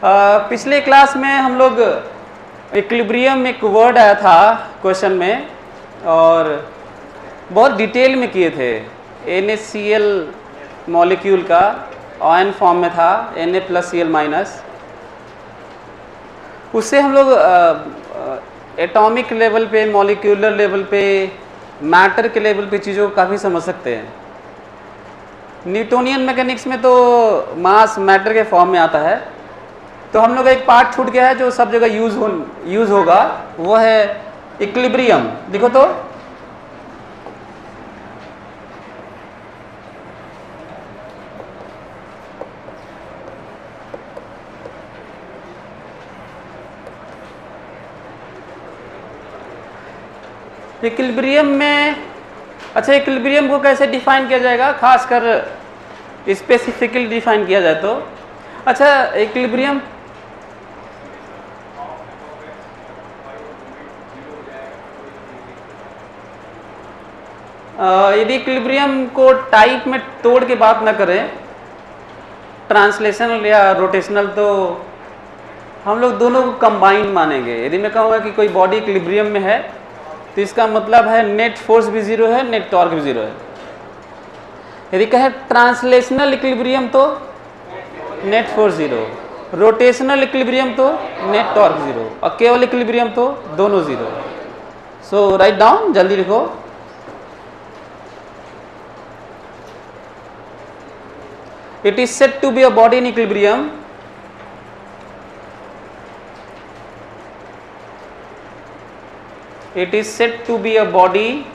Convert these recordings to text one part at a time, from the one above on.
पिछले क्लास में हम लोग इक्विलिब्रियम एक वर्ड आया था क्वेश्चन में और बहुत डिटेल में किए थे। NaCl मॉलिक्यूल का आयन फॉर्म में था, Na+Cl-। उससे हम लोग एटॉमिक लेवल पे, मॉलिक्यूलर लेवल पे, मैटर के लेवल पे चीज़ों को काफ़ी समझ सकते हैं। न्यूटोनियन मैकेनिक्स में तो मास मैटर के फॉर्म में आता है, तो हम लोग एक पार्ट छूट गया है जो सब जगह यूज होगा, वो है इक्विलिब्रियम। देखो तो इक्विलिब्रियम में, अच्छा इक्विलिब्रियम को कैसे डिफाइन किया जाएगा, खासकर स्पेसिफिकली डिफाइन किया जाए तो, अच्छा इक्विलिब्रियम यदि इक्विलिब्रियम को टाइप में तोड़ के बात ना करें, ट्रांसलेशनल या रोटेशनल, तो हम लोग दोनों को कंबाइंड मानेंगे। यदि मैं कहूँगा कि कोई बॉडी इक्विलिब्रियम में है तो इसका मतलब है नेट फोर्स भी जीरो है, नेट टॉर्क भी जीरो है। यदि कहे ट्रांसलेशनल इक्विलिब्रियम तो net force zero, rotational equilibrium तो नेट टॉर्क जीरो, और केवल इक्विलिब्रियम तो दोनों जीरो। सो राइट डाउन, जल्दी लिखो। It is said to be a body in equilibrium it is said to be a body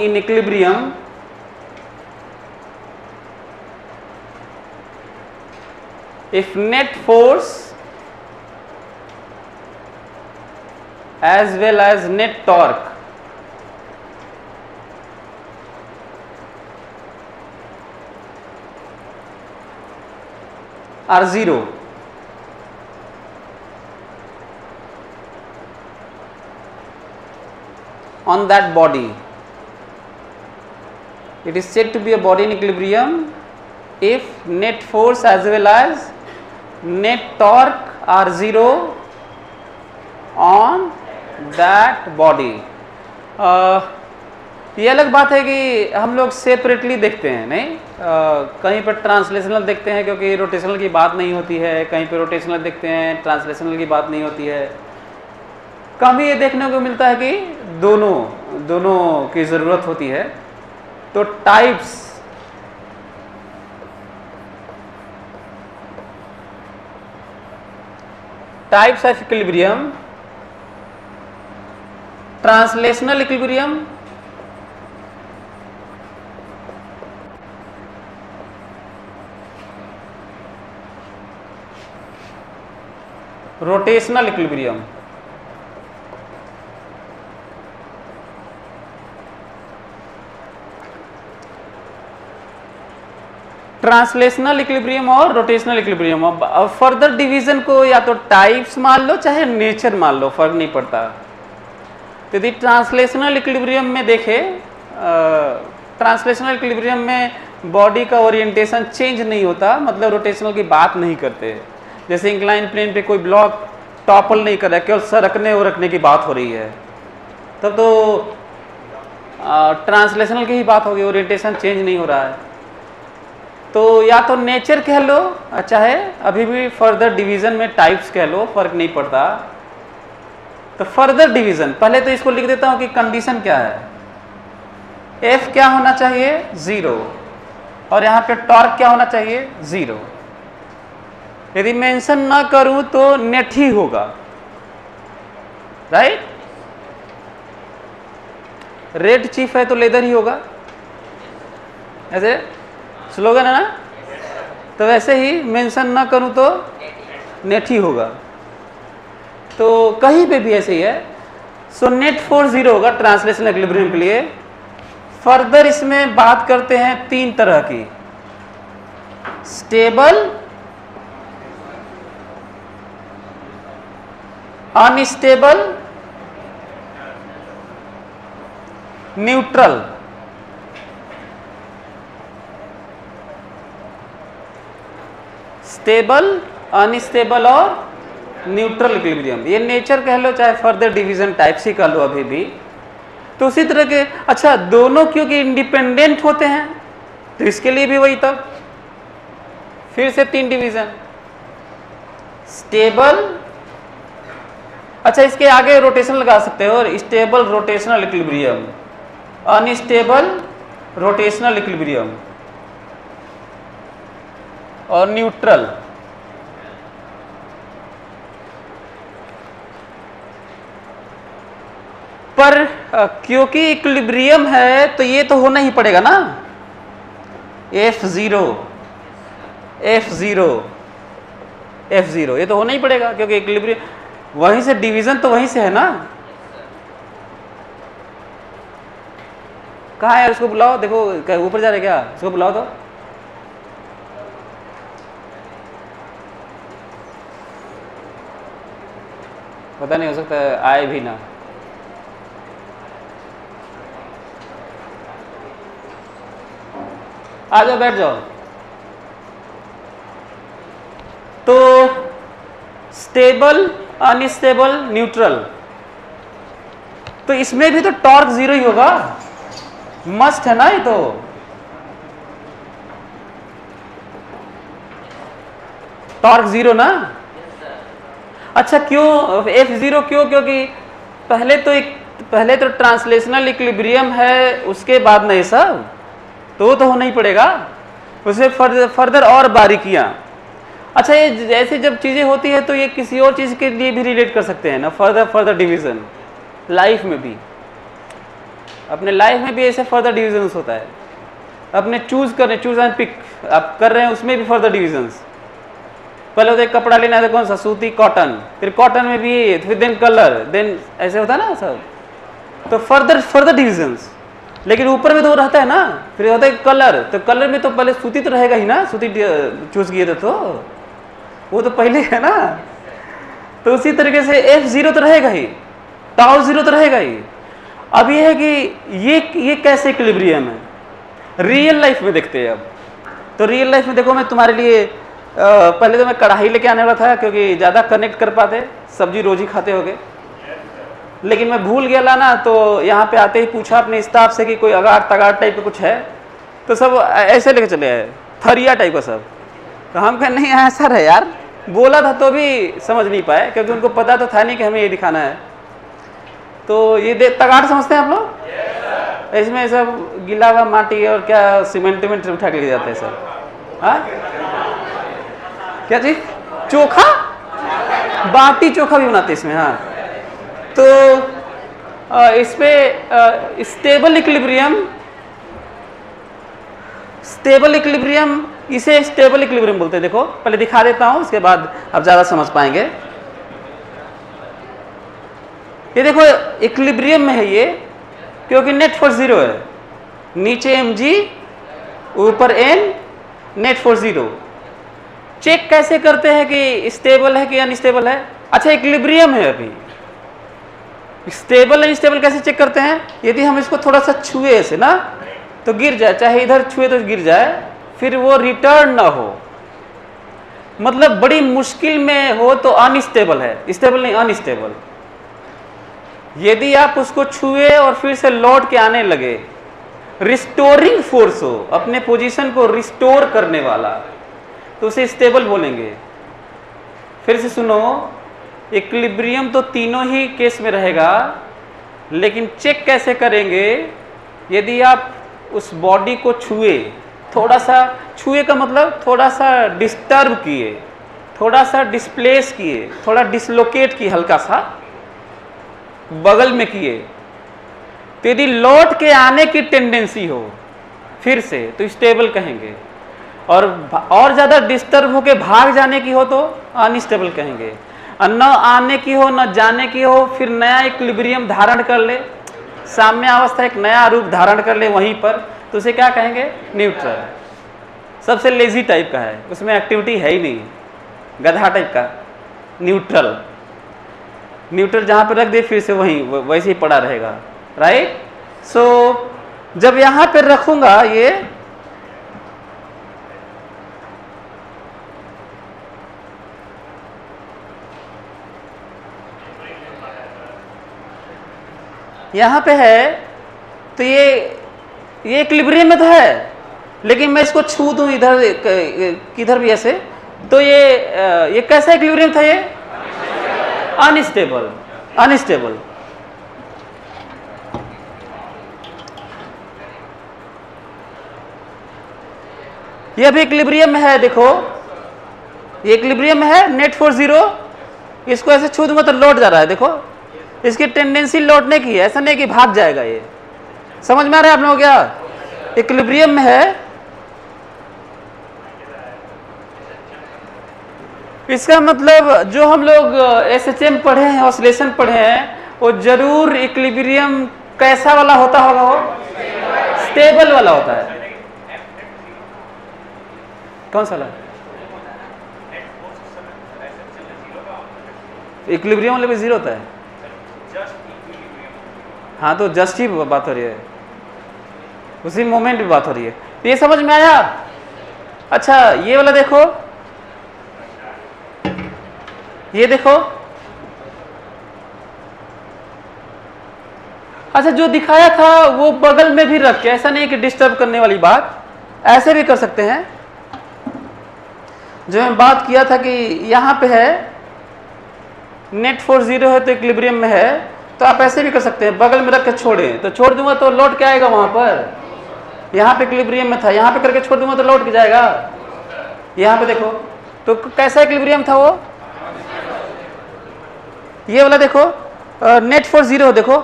in equilibrium if net force as well as net torque are zero. On that body, it is said to be a body in equilibrium if net force as well as net torque are zero on that body. ये अलग बात है कि हम लोग separately देखते हैं, नहीं कहीं पर ट्रांसलेशनल देखते हैं क्योंकि रोटेशनल की बात नहीं होती है, कहीं पर रोटेशनल देखते हैं, ट्रांसलेशनल की बात नहीं होती है। कभी ये देखने को मिलता है कि दोनों की ज़रूरत होती है। तो types of equilibrium, translational equilibrium, rotational equilibrium. Translational equilibrium और रोटेशनल इक्विलिब्रियम। अब फर्दर डिवीजन को या तो टाइप्स मान लो चाहे नेचर मान लो, फर्क नहीं पड़ता। तो यदि ट्रांसलेशनल इक्विलिब्रियम में देखे, ट्रांसलेशनल इक्विलिब्रियम में बॉडी का ओरिएंटेशन चेंज नहीं होता, मतलब रोटेशनल की बात नहीं करते। जैसे इंक्लाइन प्लेन पे कोई ब्लॉक टॉपल नहीं कर रहा है, केवल सरकने और रखने की बात हो रही है, तब तो ट्रांसलेशनल की ही बात होगी, ओरिएंटेशन चेंज नहीं हो रहा है। तो या तो नेचर कह लो, चाहे अभी भी फर्दर डिवीजन में टाइप्स कह लो, फर्क नहीं पड़ता। तो फर्दर डिवीजन, पहले तो इसको लिख देता हूं कि कंडीशन क्या है। एफ क्या होना चाहिए, जीरो, और यहां पे टॉर्क क्या होना चाहिए, जीरो। यदि मेंशन ना करूं तो नेट ही होगा, राइट। रेड चीफ है तो लेदर ही होगा, ऐसे स्लोगन है ना। तो वैसे ही मेंशन ना करूं तो नेट ही होगा, तो कहीं पे भी ऐसे ही है। सो नेट फोर्स जीरो होगा ट्रांसलेशनल इक्विलिब्रियम के लिए। फर्दर इसमें बात करते हैं तीन तरह की, stable, unstable, neutral. Stable, unstable और न्यूट्रल इक्विलिब्रियम। ये नेचर कह लो चाहे फर्दर डिवीजन टाइप्स ही कह लो अभी भी। तो उसी तरह के अच्छा दोनों क्योंकि इंडिपेंडेंट होते हैं तो इसके लिए भी वही तब फिर से 3 डिवीजन स्टेबल। अच्छा इसके आगे रोटेशन लगा सकते हो, stable rotational equilibrium, unstable rotational equilibrium और न्यूट्रल। पर क्योंकि इक्विलिब्रियम है तो ये तो होना ही पड़ेगा ना, F0 F0 F0 ये तो होना ही पड़ेगा क्योंकि इक्विलिब्रियम वहीं से डिवीजन तो वहीं से है ना। कहाँ है उसको बुलाओ, देखो ऊपर जा रहे क्या, उसको बुलाओ तो। पता नहीं हो सकता है आए भी ना। आ जाओ बैठ जाओ। तो स्टेबल, अनस्टेबल, न्यूट्रल, तो इसमें भी तो टॉर्क 0 ही होगा, मस्ट है ना ये तो। टॉर्क 0 ना। अच्छा क्यों F0 क्यों, क्योंकि पहले तो ट्रांसलेशनल इक्विलिब्रियम है, उसके बाद नहीं सब तो वो तो होना ही पड़ेगा, उसमें फर्दर और बारीकियां। अच्छा ये ऐसे जब चीजें होती है तो ये किसी और चीज के लिए भी रिलेट कर सकते हैं ना, फर्दर डिवीजन। लाइफ में भी, अपने लाइफ में भी ऐसे फर्दर डिवीजन होता है। अपने चूज एंड पिक आप कर रहे हैं, उसमें भी फर्दर डिवीजन्स। पहले होता है कपड़ा लेना है तो कौन सा, सूती, कॉटन, फिर कॉटन में भी, फिर देन कलर, देन ऐसे होता है ना सब। तो फर्दर डिवीजन्स। लेकिन ऊपर में तो रहता है ना, फिर होता है कलर, तो कलर में तो पहले सूती तो रहेगा ही ना, सूती चूज किए तो वो तो पहले है ना। तो उसी तरीके से F0 तो रहेगा ही, टाउ 0 तो रहेगा ही। अब ये है कि ये कैसे इक्विलिब्रियम है, रियल लाइफ में देखते हैं। अब तो रियल लाइफ में देखो, मैं तुम्हारे लिए पहले तो मैं कढ़ाई लेके आने वाला था क्योंकि ज़्यादा कनेक्ट कर पाते, सब्जी रोज ही खाते होगे, लेकिन मैं भूल गया लाना। तो यहाँ पे आते ही पूछा अपने स्टाफ से कि कोई अगार तगार टाइप का कुछ है, तो सब ऐसे लेके चले आए, थरिया टाइप का सब। तो हम कहें नहीं ऐसा है यार, बोला था तो भी समझ नहीं पाए क्योंकि उनको पता तो था नहीं कि हमें ये दिखाना है। तो ये तगाड़ समझते हैं आप लोग? इसमें सब गिला हुआ माटी और क्या सीमेंट उठा के ले जाते हैं सब। हाँ क्या चीज, चोखा, बाटी चोखा भी बनाते इसमें। हाँ तो इसमें स्टेबल इक्विलिब्रियम, इसे स्टेबल इक्विलिब्रियम बोलते हैं। देखो पहले दिखा देता हूं, उसके बाद आप ज्यादा समझ पाएंगे। ये देखो इक्विलिब्रियम में है ये, क्योंकि नेट फोर्स 0 है, नीचे mg ऊपर n, नेट फोर्स 0। चेक कैसे करते हैं कि स्टेबल है कि अनस्टेबल है? अच्छा इक्विलिब्रियम है अभी, स्टेबल अनस्टेबल कैसे चेक करते हैं? यदि हम इसको थोड़ा सा छुए ऐसे ना तो गिर जाए, चाहे इधर छुए तो गिर जाए, फिर वो रिटर्न ना हो, मतलब बड़ी मुश्किल में हो तो अनस्टेबल है, स्टेबल नहीं अनस्टेबल। यदि आप उसको छुए और फिर से लौट के आने लगे, रिस्टोरिंग फोर्स हो, अपने पोजीशन को रिस्टोर करने वाला, तो उसे स्टेबल बोलेंगे। फिर से सुनो, इक्विलिब्रियम तो तीनों ही केस में रहेगा, लेकिन चेक कैसे करेंगे? यदि आप उस बॉडी को छुए, थोड़ा सा छुए का मतलब थोड़ा सा डिस्टर्ब किए, थोड़ा सा डिस्प्लेस किए, थोड़ा डिसलोकेट किए, हल्का सा बगल में किए, तो यदि लौट के आने की टेंडेंसी हो फिर से तो स्टेबल कहेंगे, और ज़्यादा डिस्टर्ब होके भाग जाने की हो तो अनस्टेबल कहेंगे, और न आने की हो न जाने की हो, फिर नया इक्विलिब्रियम धारण कर ले, साम्य अवस्था एक नया रूप धारण कर ले वहीं पर, तो उसे क्या कहेंगे? न्यूट्रल। सबसे लेजी टाइप का है, उसमें एक्टिविटी है ही नहीं, गधा टाइप का। न्यूट्रल जहां पर रख दे फिर से वहीं वैसे ही पड़ा रहेगा, राइट। सो जब यहां पर रखूंगा ये, यहाँ पे है तो ये इक्विलिब्रियम में तो है, लेकिन मैं इसको छू दूं इधर किधर भी ऐसे, तो ये कैसा इक्विलिब्रियम था? ये अनस्टेबल, अनस्टेबल। ये भी इक्विलिब्रियम में है, देखो ये इक्विलिब्रियम में है, नेट फोर्स 0। इसको ऐसे छू दूंगा तो लौट जा रहा है, देखो इसकी टेंडेंसी लौटने की है, ऐसा नहीं कि भाग जाएगा। ये समझ में आ रहा है आप लोगों को? क्या इक्विलिब्रियम में है। इसका मतलब जो हम लोग एसएचएम पढ़े हैं, ऑसिलेशन पढ़े हैं, वो जरूर इक्विलिब्रियम कैसा वाला होता होगा? वो स्टेबल वाला होता है। कौन सा वाला? इक्विलिब्रियम वाले भी 0 होता है। हाँ, तो जस्ट ही बात हो रही है, उसी मोमेंट में बात हो रही है। ये समझ में आया? अच्छा, ये वाला देखो, ये देखो। अच्छा, जो दिखाया था वो बगल में भी रख के, ऐसा नहीं कि डिस्टर्ब करने वाली बात, ऐसे भी कर सकते हैं। जो मैं बात किया था कि यहां पे है नेट फोर्स 0 है तो इक्विलिब्रियम में है, तो आप ऐसे भी कर सकते हैं, बगल में रख के छोड़ें तो छोड़ दूंगा तो लौट के आएगा वहां पर। यहाँ पे इक्विलिब्रियम में था, यहाँ पे करके छोड़ दूंगा तो लौट के जाएगा। यहाँ पे देखो तो कैसा इक्विलिब्रियम था वो? ये वाला देखो, नेट फोर्स 0 देखो,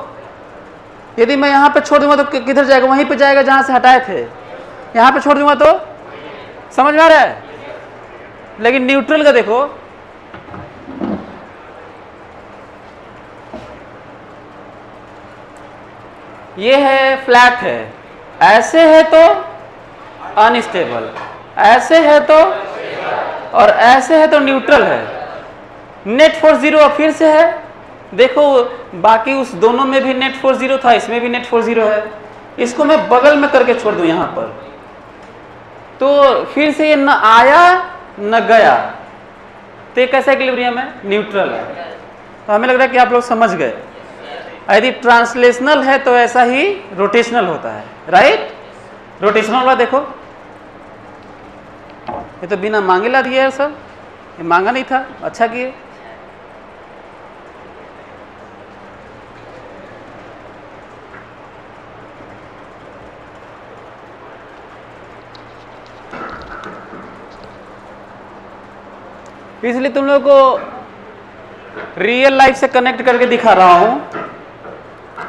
यदि मैं यहाँ पे छोड़ दूंगा तो किधर जाएगा? वहीं पे जाएगा जहां से हटाए थे। यहाँ पे छोड़ दूंगा तो, समझ में आ रहा है? लेकिन न्यूट्रल का देखो, ये है फ्लैट है, ऐसे है तो अनस्टेबल, ऐसे है तो, और ऐसे है तो न्यूट्रल है। नेट फोर्स 0 फिर से है, देखो बाकी उस दोनों में भी नेट फोर्स 0 था, इसमें भी नेट फोर्स 0 है। इसको मैं बगल में करके छोड़ दूं यहां पर, तो फिर से ये न आया न गया, तो ये कैसा इक्विलिब्रियम है? न्यूट्रल है। तो हमें लग रहा है कि आप लोग समझ गए। यदि ट्रांसलेशनल है तो ऐसा ही रोटेशनल होता है, राइट? रोटेशनल वाला देखो, ये तो बिना मांगे ला दिया है सर, ये मांगा नहीं था, अच्छा किए। इसलिए तुम लोगों को रियल लाइफ से कनेक्ट करके दिखा रहा हूं,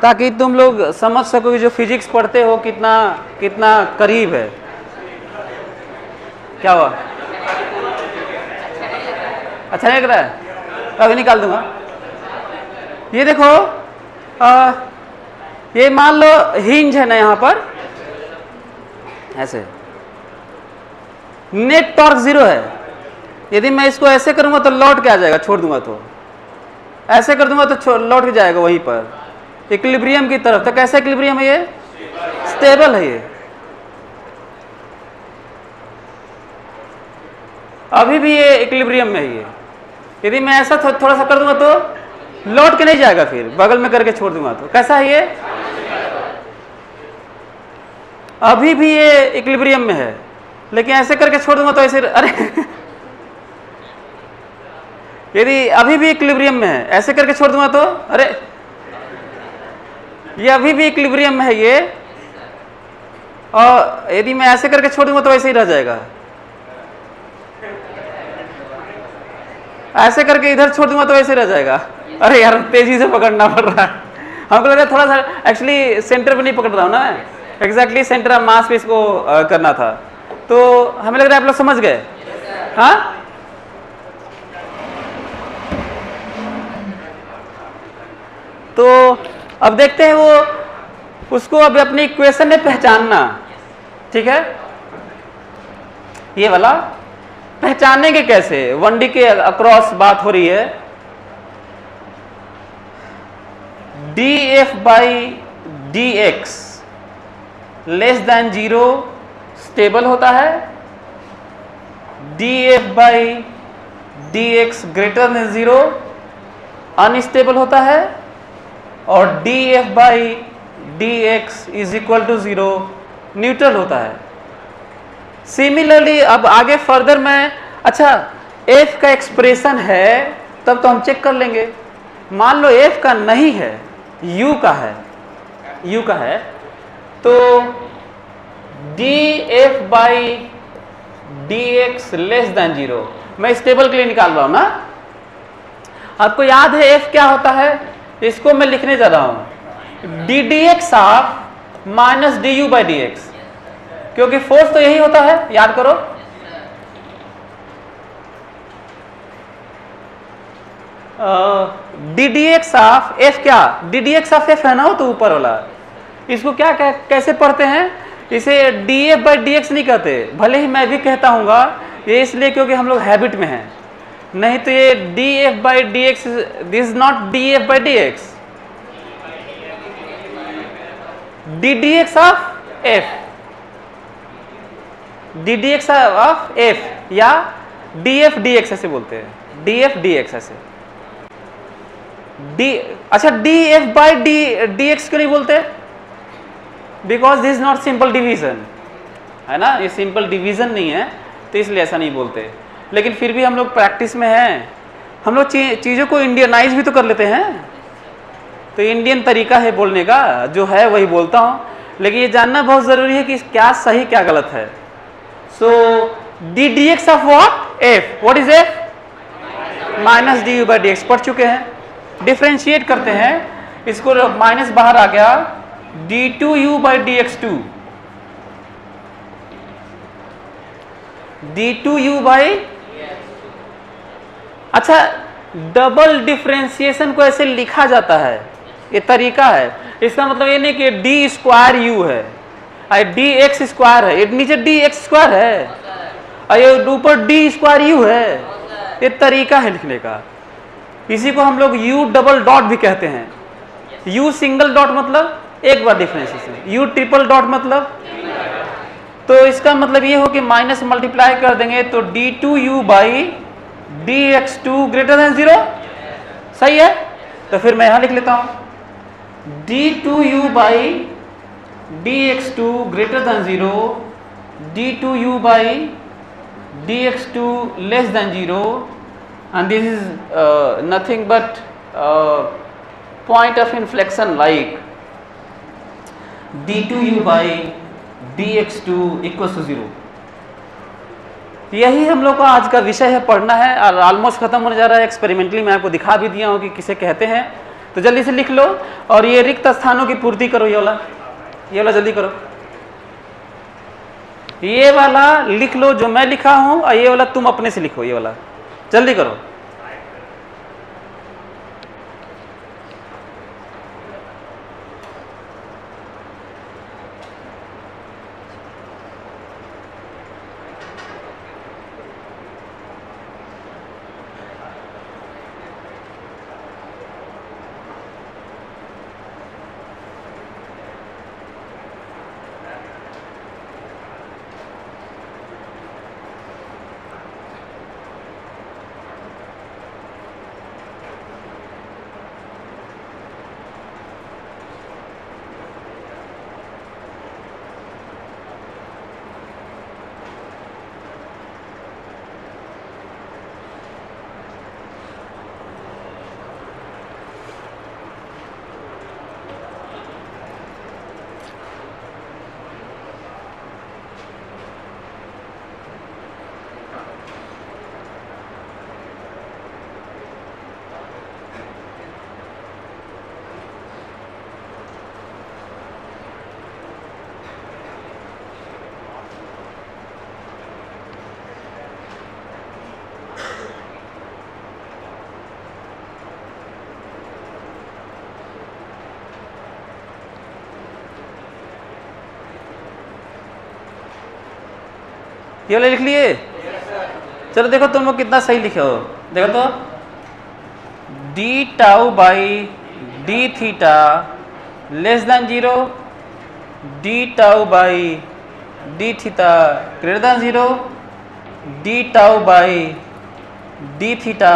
ताकि तुम लोग समझ सको कि जो फिजिक्स पढ़ते हो कितना कितना करीब है। क्या हुआ? अच्छा नहीं लग रहा है? अभी निकाल दूंगा। ये देखो, ये मान लो हिंज है ना, यहां पर ऐसे नेट टॉर्क 0 है। यदि मैं इसको ऐसे करूंगा तो लौट के आ जाएगा, छोड़ दूंगा तो, ऐसे कर दूंगा तो लौट के जाएगा वहीं पर इक्विलिब्रियम की तरफ। तो कैसा इक्विलिब्रियम है? ये स्टेबल है। ये अभी भी ये इक्विलिब्रियम में है। ये यदि मैं ऐसा थोड़ा सा कर दूंगा तो लौट के नहीं जाएगा, फिर बगल में करके छोड़ दूंगा तो कैसा है? ये अभी भी ये इक्विलिब्रियम में है, लेकिन ऐसे करके छोड़ दूंगा तो ऐसे, अरे यदि अभी भी इक्विलिब्रियम में है, ऐसे करके छोड़ दूंगा तो, अरे ये अभी भी इक्विलिब्रियम में है ये, और यदि मैं ऐसे करके छोड़ दूंगा तो ऐसे ही रह जाएगा। ऐसे करके इधर छोड़ दूंगा तो ऐसे रह जाएगा। अरे यार, तेजी से पकड़ना पड़ रहा है हमको। लग रहा है थोड़ा सा, एक्चुअली सेंटर पे नहीं पकड़ रहा हूं ना, एग्जैक्टली सेंटर ऑफ मास पे इसको करना था। तो हमें लग रहा है आप लोग समझ गए। हाँ, तो अब देखते हैं वो उसको अब अपनी इक्वेशन में पहचानना, ठीक है? ये वाला पहचानेंगे कैसे? 1D के अक्रॉस बात हो रही है। dF by dx less than 0 stable होता है, dF by dx greater than 0 unstable होता है, और D F by D X is equal to 0 neutral होता है। सिमिलरली अब आगे फर्दर मैं, अच्छा f का एक्सप्रेशन है तब तो हम चेक कर लेंगे। मान लो f का नहीं है, u का है, तो df by D X less than 0, मैं इस टेबल के लिए निकाल रहा हूं ना। आपको याद है f क्या होता है, इसको मैं लिखने जा रहा हूं D D X of minus D U by D X, क्योंकि फोर्स तो यही होता है, याद करो। D D X of F, क्या D D X of F है ना, वो तो ऊपर वाला। इसको क्या कैसे पढ़ते हैं, इसे D F by D x नहीं कहते, भले ही मैं भी कहता हूँगा, ये इसलिए क्योंकि हम लोग हैबिट में हैं, नहीं तो ये D F by D x, this is not D F by D x, D D X of F, D D X of F या डी एफ डी एक्स ऐसे बोलते हैं, डी एफ डी एक्स ऐसे। D, अच्छा D F by D x क्यों नहीं बोलते, because this is not simple division, है ना, ये सिंपल डिवीजन नहीं है, तो इसलिए ऐसा नहीं बोलते। लेकिन फिर भी हम लोग प्रैक्टिस में हैं, हम लोग चीज़ों को इंडियनाइज भी तो कर लेते हैं, तो इंडियन तरीका है बोलने का, जो है वही बोलता हूँ, लेकिन ये जानना बहुत ज़रूरी है कि क्या सही क्या गलत है। So D D X of what F, what is F, minus D U by D X पढ़ चुके हैं। डिफ्रेंशिएट करते हैं, इसको माइनस बाहर आ गया, D two U by D X two, D two U by, अच्छा डबल डिफ्रेंशिएशन को ऐसे लिखा जाता है, ये तरीका है। इसका मतलब ये नहीं कि डी स्क्वायर यू है, डी एक्स स्क्वायर है, ये नीचे डी एक्स स्क्वायर है और ये ऊपर डी स्क्वायर यू है, ये तरीका है लिखने का। इसी को हम लोग यू डबल डॉट भी कहते हैं। यू सिंगल डॉट मतलब एक बार डिफ्रेंशिएशन, यू ट्रिपल डॉट मतलब, तो इसका मतलब ये हो कि माइनस मल्टीप्लाई कर देंगे तो D two U by D X two greater than 0, सही है। तो फिर मैं यहां लिख लेता हूं D two U by D X two greater than 0, D two U by D X two less than 0, and this is nothing but point of inflection like d2u by dx2 equals to 0। यही हम लोग का आज का विषय है, पढ़ना है और ऑलमोस्ट खत्म होने जा रहा है। एक्सपेरिमेंटली मैं आपको दिखा भी दिया हूँ कि किसे कहते हैं, तो जल्दी से लिख लो और ये रिक्त स्थानों की पूर्ति करो। ये वाला जल्दी करो, ये वाला लिख लो जो मैं लिखा हूँ और ये वाला तुम अपने से लिखो, ये वाला जल्दी करो। ये वाले लिख लिए? चलो देखो तुम लोग कितना सही लिखे हो। देखो तो D tau by D theta less than 0, D tau by D theta greater than 0, D tau by D theta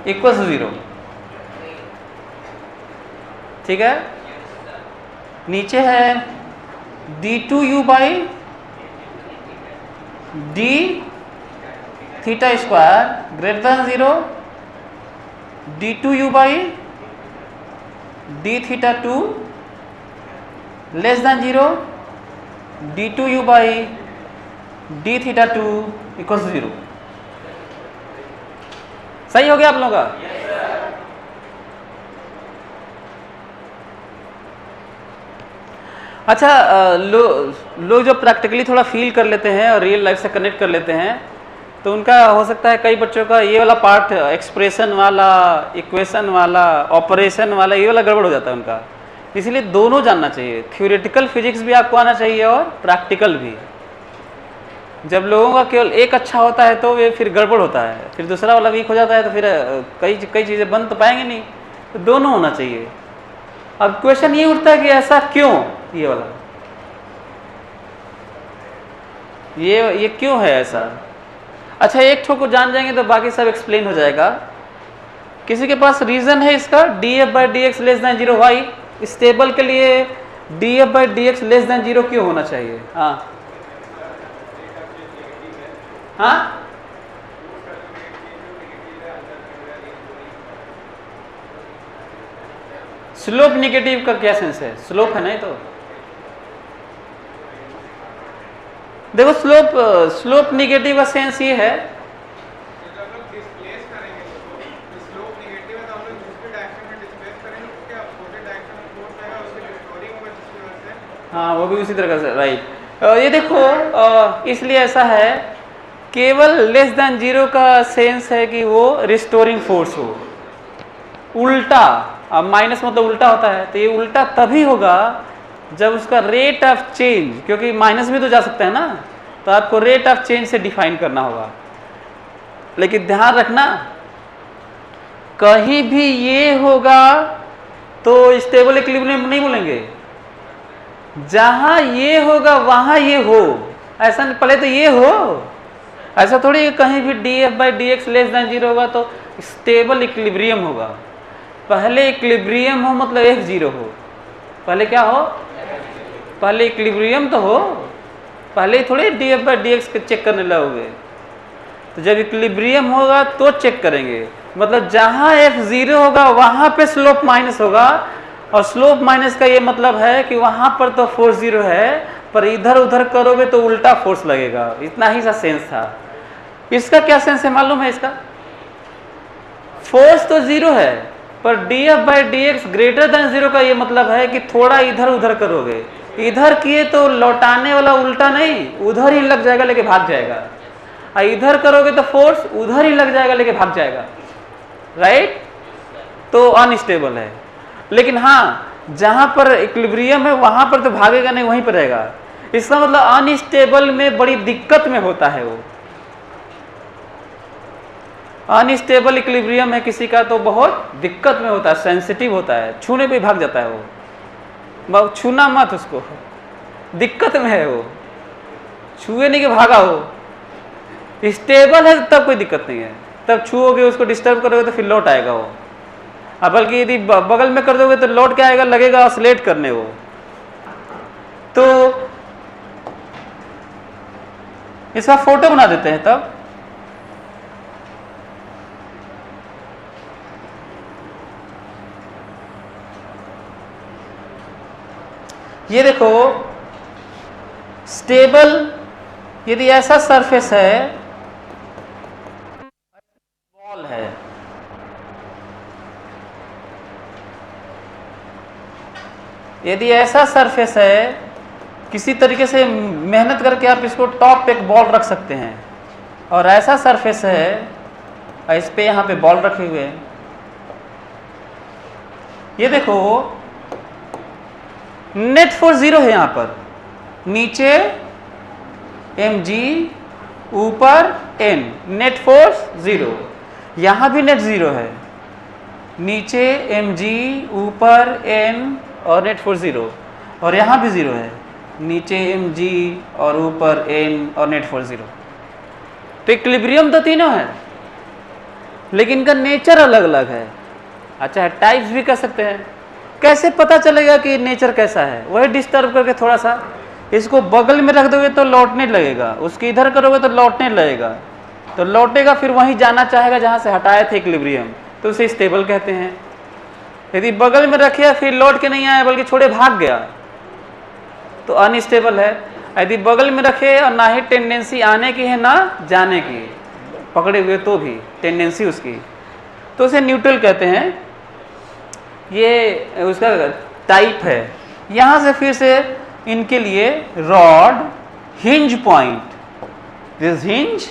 equal to 0। ठीक है, नीचे है d2u by d theta square greater than 0, d2u by d theta 2 less than 0, d2u by d theta 2 equal 0। सही हो गया आप लोगों का? अच्छा, लोग जो प्रैक्टिकली थोड़ा फील कर लेते हैं और रियल लाइफ से कनेक्ट कर लेते हैं, तो उनका हो सकता है कई बच्चों का ये वाला पार्ट, एक्सप्रेशन वाला, इक्वेशन वाला, ऑपरेशन वाला, ये वाला गड़बड़ हो जाता है उनका। इसलिए दोनों जानना चाहिए, थ्योरेटिकल फिजिक्स भी आपको आना चाहिए और प्रैक्टिकल भी। जब लोगों का केवल एक अच्छा होता है तो ये फिर गड़बड़ होता है, फिर दूसरा वाला वीक हो जाता है, तो फिर कई चीज़ें बन तो पाएंगे नहीं, तो दोनों होना चाहिए। अब क्वेश्चन ये उठता है कि ऐसा क्यों, ये वाला, ये क्यों है ऐसा? अच्छा, एक ठो को जान जाएंगे तो बाकी सब एक्सप्लेन हो जाएगा। किसी के पास रीजन है इसका? df by D X less than 0, why stable के लिए df by D X less than 0 क्यों होना चाहिए? हाँ हाँ, स्लोप निगेटिव का क्या सेंस है? स्लोप है नहीं तो देखो, स्लोप निगेटिव का सेंस ये है, हाँ वो भी उसी तरह से, राइट। ये देखो, इसलिए ऐसा है, केवल लेस देन 0 का सेंस है कि वो रिस्टोरिंग फोर्स हो। उल्टा, अब माइनस मतलब उल्टा होता है, तो ये उल्टा तभी होगा जब उसका रेट ऑफ चेंज, क्योंकि माइनस भी तो जा सकता है ना, तो आपको रेट ऑफ चेंज से डिफाइन करना होगा। लेकिन ध्यान रखना, कहीं भी ये होगा तो स्टेबल इक्विलिब्रियम नहीं बोलेंगे, जहां ये होगा वहां ये हो, ऐसा नहीं, पहले तो ये हो, ऐसा थोड़ी कहीं भी df by D X less than 0 होगा तो स्टेबल इक्विलिब्रियम होगा। पहले इक्विलिब्रियम हो मतलब f0 हो, पहले क्या हो? पहले इक्विलिब्रियम तो हो, पहले थोड़ी df by D X check करने लगोगे। तो जब इक्विलिब्रियम होगा तो चेक करेंगे, मतलब जहां f0 होगा वहां पे स्लोप माइनस होगा, और स्लोप माइनस का ये मतलब है कि वहां पर तो फोर्स 0 है, पर इधर उधर करोगे तो उल्टा फोर्स लगेगा। इतना ही सा सेंस था। इसका क्या सेंस है मालूम है? इसका फोर्स तो 0 है, पर df by D x greater than 0 का ये मतलब है कि थोड़ा इधर उधर करोगे, इधर किए तो लौटाने वाला उल्टा नहीं, उधर ही लग जाएगा लेके भाग जाएगा, और इधर करोगे तो फोर्स उधर ही लग जाएगा लेके भाग जाएगा, राइट? तो अनस्टेबल है। लेकिन हाँ, जहां पर इक्विलिब्रियम है वहां पर तो भागेगा नहीं, वहीं पर रहेगा। इसका मतलब अनस्टेबल में बड़ी दिक्कत में होता है वो। अनस्टेबल इक्विलिब्रियम है किसी का तो बहुत दिक्कत में होता है, सेंसिटिव होता है, छूने पे भाग जाता है वो। छूना मत उसको, दिक्कत में है वो, छुए नहीं कि भागा हो। स्टेबल है तब कोई दिक्कत नहीं है, तब छूओगे उसको, डिस्टर्ब करोगे तो फिर लौट आएगा वो। अब बल्कि यदि बगल में कर दोगे तो लौट के आएगा, लगेगा ऑसिलेट करने वो। तो इसका फोटो बना देते हैं तब। ये देखो, स्टेबल यदि ऐसा सरफेस है, बॉल है, यदि ऐसा सरफेस है, किसी तरीके से मेहनत करके आप इसको टॉप पे एक बॉल रख सकते हैं, और ऐसा सरफेस है, इस पे यहाँ पे बॉल रखे हुए हैं। ये देखो, नेट फोर्स 0 है यहाँ पर, नीचे mg, ऊपर n, नेट फोर्स 0। यहाँ भी नेट 0 है, नीचे mg, ऊपर n और नेट फोर्स 0, और यहाँ भी 0 है, नीचे mg और ऊपर n और नेट फोर्स 0। तो इक्विलिब्रियम तो तीनों है, लेकिन इनका नेचर अलग अलग है। अच्छा है, टाइप्स भी कर सकते हैं। कैसे पता चलेगा कि नेचर कैसा है? वही डिस्टर्ब करके थोड़ा सा इसको बगल में रख दोगे तो लौटने लगेगा, उसके इधर करोगे तो लौटने लगेगा, तो लौटेगा फिर वहीं जाना चाहेगा जहां से हटाए थे इक्विलिब्रियम, तो उसे स्टेबल कहते हैं। यदि बगल में रखे फिर लौट के नहीं आया बल्कि छोड़े भाग गया तो अनस्टेबल है। यदि बगल में रखे और ना ही टेंडेंसी आने की है ना जाने की, पकड़े हुए तो भी टेंडेंसी उसकी, तो उसे न्यूट्रल कहते हैं। ये उसका टाइप है। यहां से फिर से इनके लिए rod hinge point, this hinge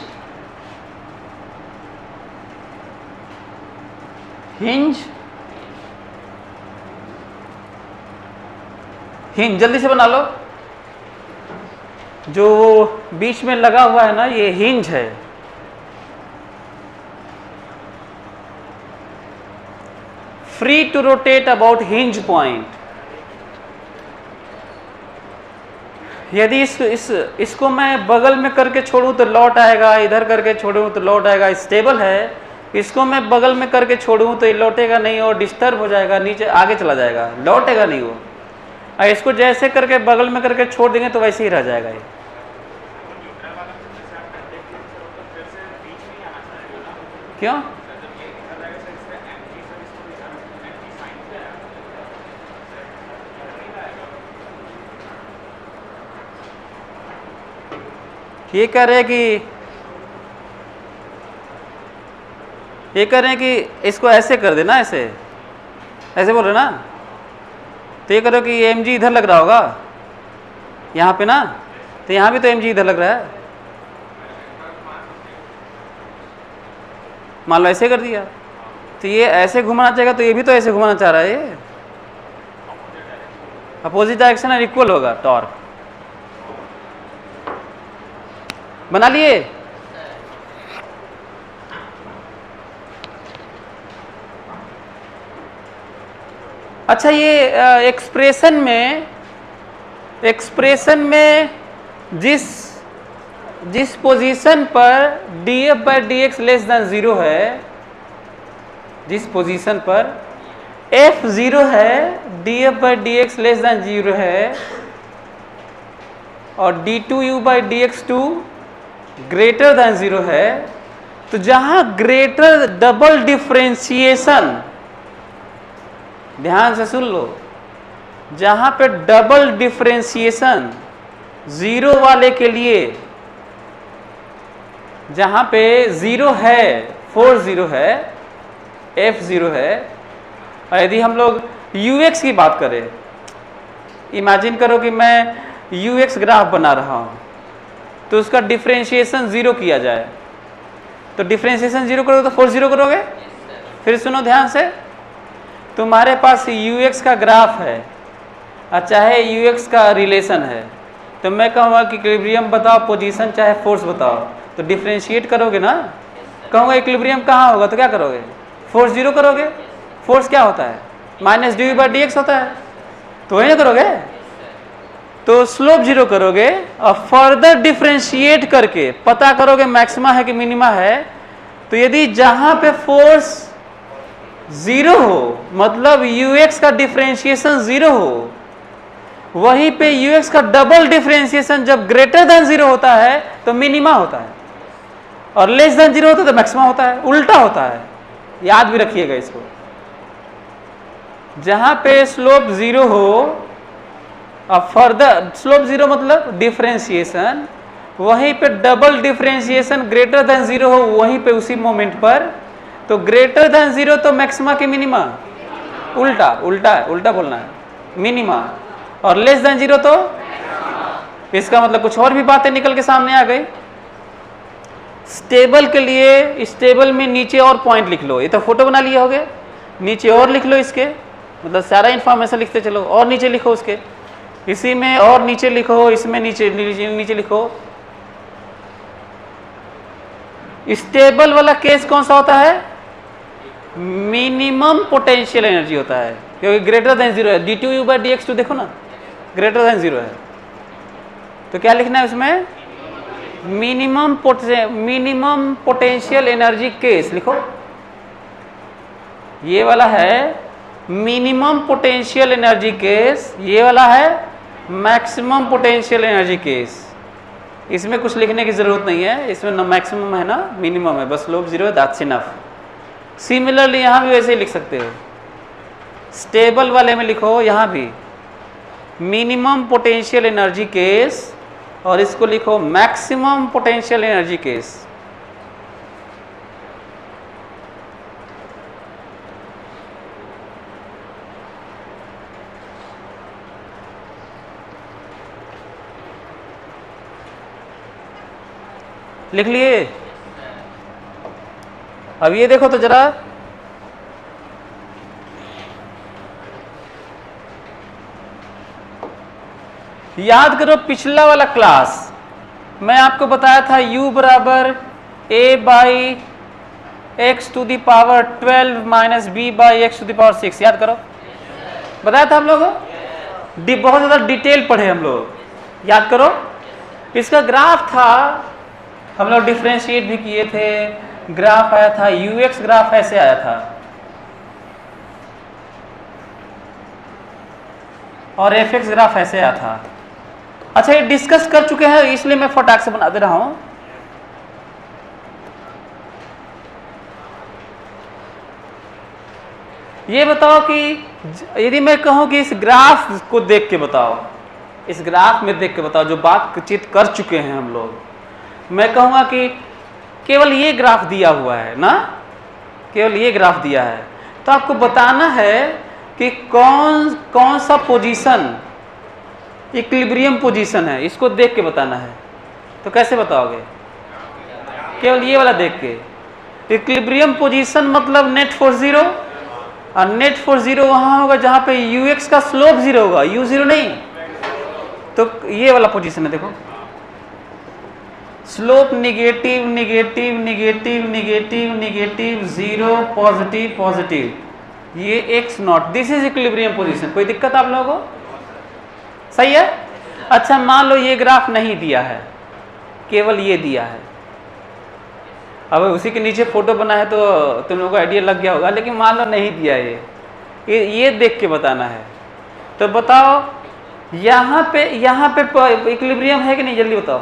hinge जल्दी से बना लो। जो बीच में लगा हुआ है ना ये हिंज है। Free to rotate about hinge point. यदि इसको मैं बगल में करके छोड़ूं तो लौट आएगा, इधर करके छोड़ूं तो लौट आएगा, स्टेबल है। इसको मैं बगल में करके छोड़ूं तो ये लौटेगा नहीं और डिस्टर्ब हो जाएगा, नीचे आगे चला जाएगा, लौटेगा नहीं वो। और इसको जैसे करके बगल में करके छोड़ देंगे तो वैसे ही रह जाएगा ये। क्यों? ये कह रहे हैं कि इसको ऐसे कर देना, ऐसे बोल रहे ना, तो ये करो कि mg इधर लग रहा होगा यहाँ पे ना, तो यहाँ भी तो mg इधर लग रहा है, मान लो ऐसे कर दिया, तो ये ऐसे घुमाना चाहेगा तो ये भी तो ऐसे घुमाना चाह रहा है, ये अपोजिट डायरेक्शन और इक्वल होगा टॉर्क। बना लिए? अच्छा, ये एक्सप्रेशन में जिस पोजीशन पर df by dx less than 0 है, जिस पोजीशन पर f 0 है, df by dx less than 0 है और d2u by dx2 greater than 0 है, तो जहां ग्रेटर डबल डिफरेंशिएशन, ध्यान से सुन लो, जहां पे डबल डिफरेंशिएशन 0 वाले के लिए, जहां पे 0 है, 4 0 है, f 0 है, और यदि हम लोग ux की बात करें, इमेजिन करो कि मैं ux ग्राफ बना रहा हूं, तो उसका डिफरेंशिएशन 0 किया जाए, तो डिफरेंशिएशन 0 करोगे तो 4 0 करोगे। फिर सुनो ध्यान से, तुम्हारे पास ux का ग्राफ है और चाहे ux का रिलेशन है, तो मैं कहूँगा कि इक्विलिब्रियम बताओ, पोजीशन चाहे फोर्स बताओ, तो डिफरेंशिएट करोगे ना। कहूँगा इक्विलिब्रियम कहाँ होगा, तो क्या करोगे, फोर्स 0 करोगे। फोर्स क्या होता है, minus D by D x होता है, तो वही ना करोगे, तो स्लोप 0 करोगे और फर्दर डिफरेंशिएट करके पता करोगे मैक्सिमा है कि मिनिमा है। तो यदि जहां पे फोर्स 0 हो, मतलब ux का डिफरेंशिएशन 0 हो, वहीं पे ux का डबल डिफरेंशिएशन जब ग्रेटर देन 0 होता है तो मिनिमा होता है, और लेस देन 0 होता है तो मैक्सिमा होता है, उल्टा होता है। याद भी रखिएगा इसको। जहां पे स्लोप 0 हो और फर्दर स्लोप 0 मतलब डिफरेंशिएशन, वहीं पे डबल डिफरेंशिएशन ग्रेटर देन 0 हो, वहीं पे उसी मोमेंट पर, तो ग्रेटर देन 0 तो मैक्सिमा के मिनिमा, उल्टा बोलना है, मिनिमा, और लेस देन 0 तो, इसका मतलब कुछ और भी बातें निकल के सामने आ गई। स्टेबल के लिए, स्टेबल में नीचे और पॉइंट लिख लो, ये तो फोटो बना लिए होगे, नीचे और लिख लो इसके, मतलब सारा इंफॉर्मेशन लिखते चलो, और नीचे लिखो उसके, इसी में और नीचे लिखो, इसमें नीचे लिखो। स्टेबल वाला केस कौन सा होता है, मिनिमम पोटेंशियल एनर्जी होता है, क्योंकि ग्रेटर देन 0 है। d2u बाई dx2 देखो ना, ग्रेटर देन 0 है, तो क्या लिखना है उसमें, मिनिमम पोटेंशियल एनर्जी केस लिखो। ये वाला है मिनिमम पोटेंशियल एनर्जी केस, ये वाला है मैक्सिमम पोटेंशियल एनर्जी केस। इसमें कुछ लिखने की जरूरत नहीं है, इसमें ना मैक्सिमम है ना मिनिमम है, बस स्लोप जीरो है, दैट्स इनफ। सिमिलरली यहाँ भी वैसे ही लिख सकते हो, स्टेबल वाले में लिखो यहाँ भी मिनिमम पोटेंशियल एनर्जी केस और इसको लिखो मैक्सिमम पोटेंशियल एनर्जी केस। लिख लिए? अब ये देखो तो जरा, याद करो पिछला वाला क्लास मैं आपको बताया था u बराबर a by X to the power 12 minus b by X to the power 6, याद करो, बताया था हम लोग, बहुत ज़्यादा डिटेल पढ़े हम लोग, याद करो। इसका ग्राफ था, हम लोग डिफ्रेंशिएट भी किए थे, ग्राफ आया था ux ग्राफ ऐसे आया था और fx ग्राफ ऐसे आया था। अच्छा ये डिस्कस कर चुके हैं इसलिए मैं फटाक से बना दे रहा हूं। ये बताओ कि यदि मैं कहूं कि इस ग्राफ को देख के बताओ, इस ग्राफ में देख के बताओ जो बातचीत कर चुके हैं हम लोग, मैं कहूंगा कि केवल ये ग्राफ दिया हुआ है ना, केवल ये ग्राफ दिया है, तो आपको बताना है कि कौन सा पोजीशन इक्विलिब्रियम पोजीशन है, इसको देख के बताना है। तो कैसे बताओगे? केवल ये वाला देख के। इक्विलिब्रियम पोजीशन मतलब नेट फोर्स जीरो, और नेट फोर्स जीरो वहां होगा जहां पे ux का स्लोप जीरो होगा, u जीरो नहीं। तो ये वाला पोजीशन है, देखो slope negative negative negative negative negative zero positive positive, ये x not, this is equilibrium position. कोई दिक्कत आप लोगों को? सही है। अच्छा मान लो ये ग्राफ नहीं दिया है, केवल ये दिया है, अब उसी के नीचे फोटो बना है तो तुम लोगों को आइडिया लग गया होगा, लेकिन मान लो नहीं दिया है, ये देख के बताना है। तो बताओ यहाँ पे इक्विलिब्रियम है कि नहीं, जल्दी बताओ।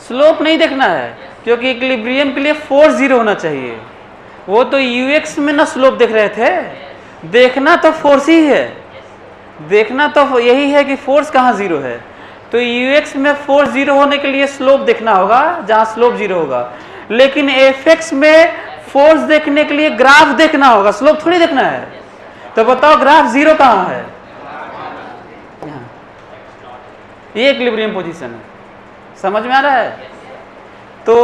स्लोप नहीं देखना है क्योंकि इक्विलिब्रियम के लिए फोर्स जीरो होना चाहिए। वो तो ux में ना स्लोप देख रहे थे, देखना तो फोर्स ही है, देखना तो यही है कि फोर्स कहाँ जीरो है। तो ux में फोर्स जीरो होने के लिए स्लोप देखना होगा जहाँ स्लोप जीरो होगा, लेकिन fx में फोर्स देखने के लिए ग्राफ देखना होगा, स्लोप थोड़ी देखना है। तो बताओ ग्राफ जीरो कहाँ है? यहाँ, ये इक्विलिब्रियम पोजीशन है, समझ में आ रहा है? तो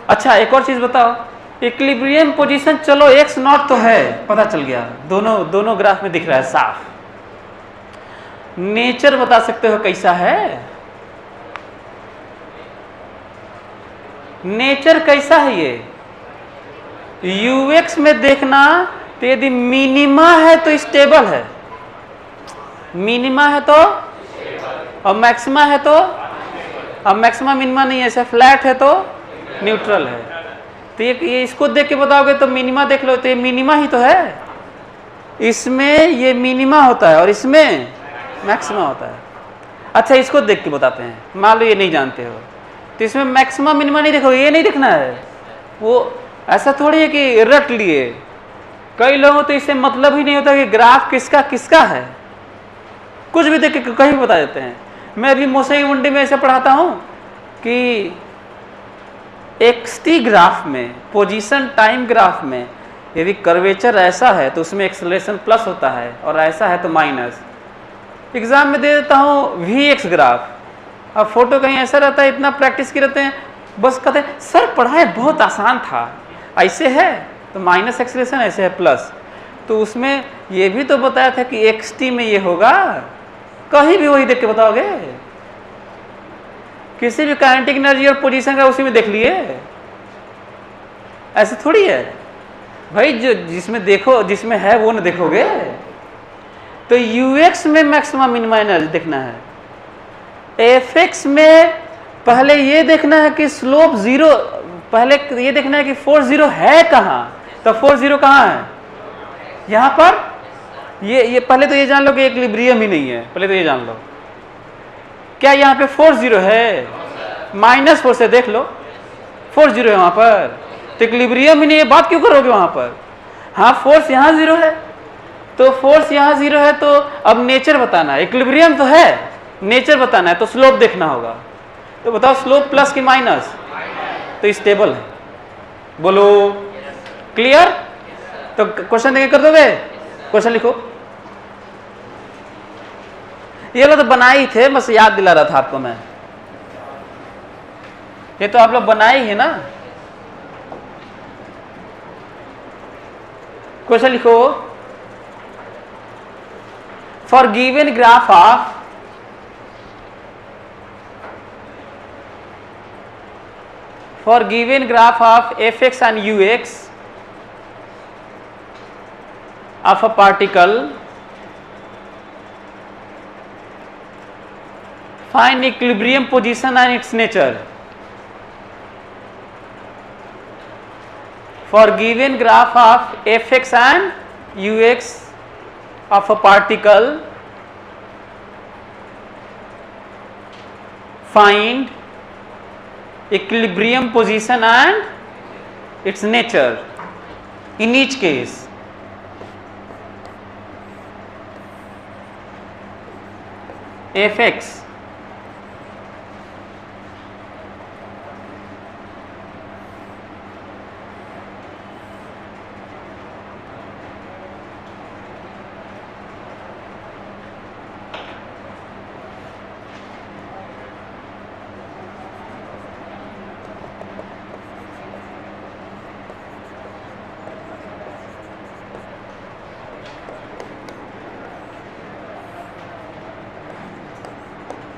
अच्छा एक और चीज बताओ, इक्विलिब्रियम पोजीशन चलो x नॉट तो है, पता चल गया, दोनों ग्राफ में दिख रहा है साफ। नेचर बता सकते हो कैसा है? नेचर कैसा है ये? ux में देखना तो यदि मिनिमा है तो स्टेबल है, मिनिमा है तो, और मैक्सिमा है तो, अब मैक्सिमा मिनिमा नहीं है, ऐसे फ्लैट है तो न्यूट्रल है। तो ये इसको देख के बताओगे तो मिनिमा देख लो, तो ये मिनिमा ही तो है, इसमें ये मिनिमा होता है और इसमें मैक्सिमा होता है। अच्छा इसको देख के बताते हैं, मान लो ये नहीं जानते हो तो इसमें मैक्सिमा मिनिमा नहीं देखो, ये नहीं देखना है। वो ऐसा थोड़ी है कि रट लिए, कई लोगों तो इससे मतलब ही नहीं होता कि ग्राफ किसका किसका है, कुछ भी देख के कहीं भी बता देते हैं। मैं अभी मोसई मुंडी में ऐसे पढ़ाता हूँ कि xt ग्राफ में, पोजीशन टाइम ग्राफ में यदि कर्वेचर ऐसा है तो उसमें एक्सेलरेशन प्लस होता है और ऐसा है तो माइनस। एग्जाम में दे देता हूँ vx ग्राफ, अब फोटो कहीं ऐसा रहता है, इतना प्रैक्टिस की रहते हैं, बस कहते हैं सर पढ़ाए बहुत आसान था, ऐसे है तो माइनस एक्सेलरेशन, ऐसे है प्लस। तो उसमें ये भी तो बताया था कि xt में ये होगा, कहीं भी वही देख के बताओगे, किसी भी काइनेटिक एनर्जी और पोजीशन का उसी में देख लिए, ऐसे थोड़ी है भाई, जो जिसमें देखो जिसमें है वो ना देखोगे। तो ux में मैक्सिमम मिनिमम एनर्जी देखना है, fx में पहले ये देखना है कि स्लोप जीरो, पहले ये देखना है कि फोर्स जीरो है कहाँ, तो फोर्स जीरो कहाँ है, यहाँ पर ये पहले तो ये जान लो कि इक्विलिब्रियम ही नहीं है, पहले तो ये जान लो। क्या यहाँ पे फोर्स जीरो है? माइनस फोर्स है, देख लो फोर्स जीरो है वहां पर, तो इक्विलिब्रियम ही नहीं है, बात क्यों करोगे वहां पर? हाँ फोर्स यहाँ जीरो है, तो फोर्स यहाँ जीरो है, तो अब नेचर बताना है, इक्विलिब्रियम तो है, नेचर बताना है, तो स्लोप देखना होगा। तो बताओ स्लोप प्लस की माइनस? तो स्टेबल है, बोलो क्लियर? तो क्वेश्चन देंगे, कर दोगे? क्वेश्चन लिखो। ये लोग तो बनाए ही थे, बस याद दिला रहा था आपको मैं, ये तो आप लोग बनाए ही है ना। क्वेश्चन लिखो, for given graph of fx and ux of a particle, find equilibrium position and its nature. For given graph of fx and ux of a particle, find equilibrium position and its nature in each case. fx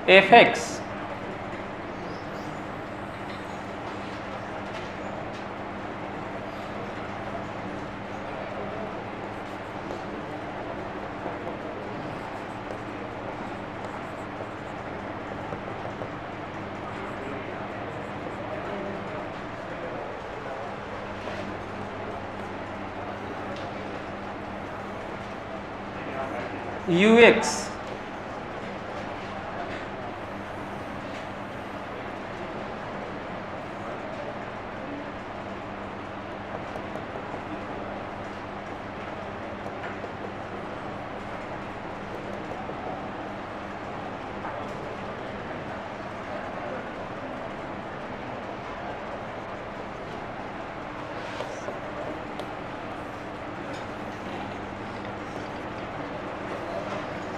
fx ux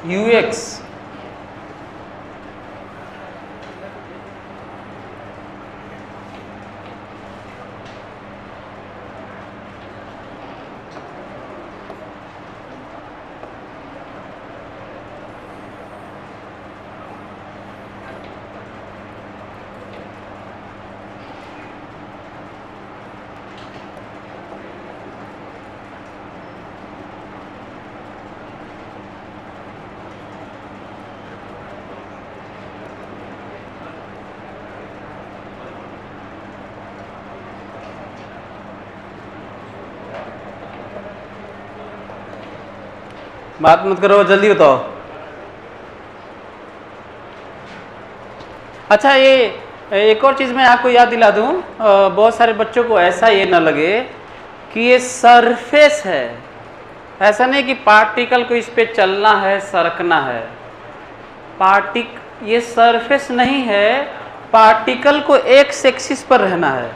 ux बात मत करो, जल्दी बताओ। अच्छा, ये एक और चीज़ मैं आपको याद दिला दूं, बहुत सारे बच्चों को ऐसा ये ना लगे कि ये सरफेस है, ऐसा नहीं कि पार्टिकल को इस पे चलना है, सरकना है। ये सरफेस नहीं है, पार्टिकल को एक्स एक्सिस पर रहना है।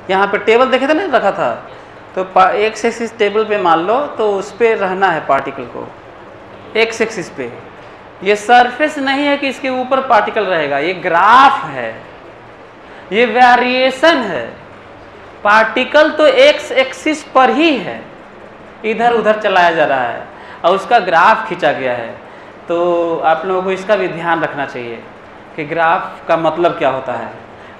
यहाँ पे टेबल देखे थे ना, रखा था, तो एक्स एक्सिस टेबल पे मान लो, तो उस पर रहना है पार्टिकल को, एक्स एक्सिस पे। ये सरफेस नहीं है कि इसके ऊपर पार्टिकल रहेगा, ये ग्राफ है, ये वेरिएशन है। पार्टिकल तो एक्स एक्सिस पर ही है, इधर उधर चलाया जा रहा है और उसका ग्राफ खींचा गया है। तो आप लोगों को इसका भी ध्यान रखना चाहिए कि ग्राफ का मतलब क्या होता है।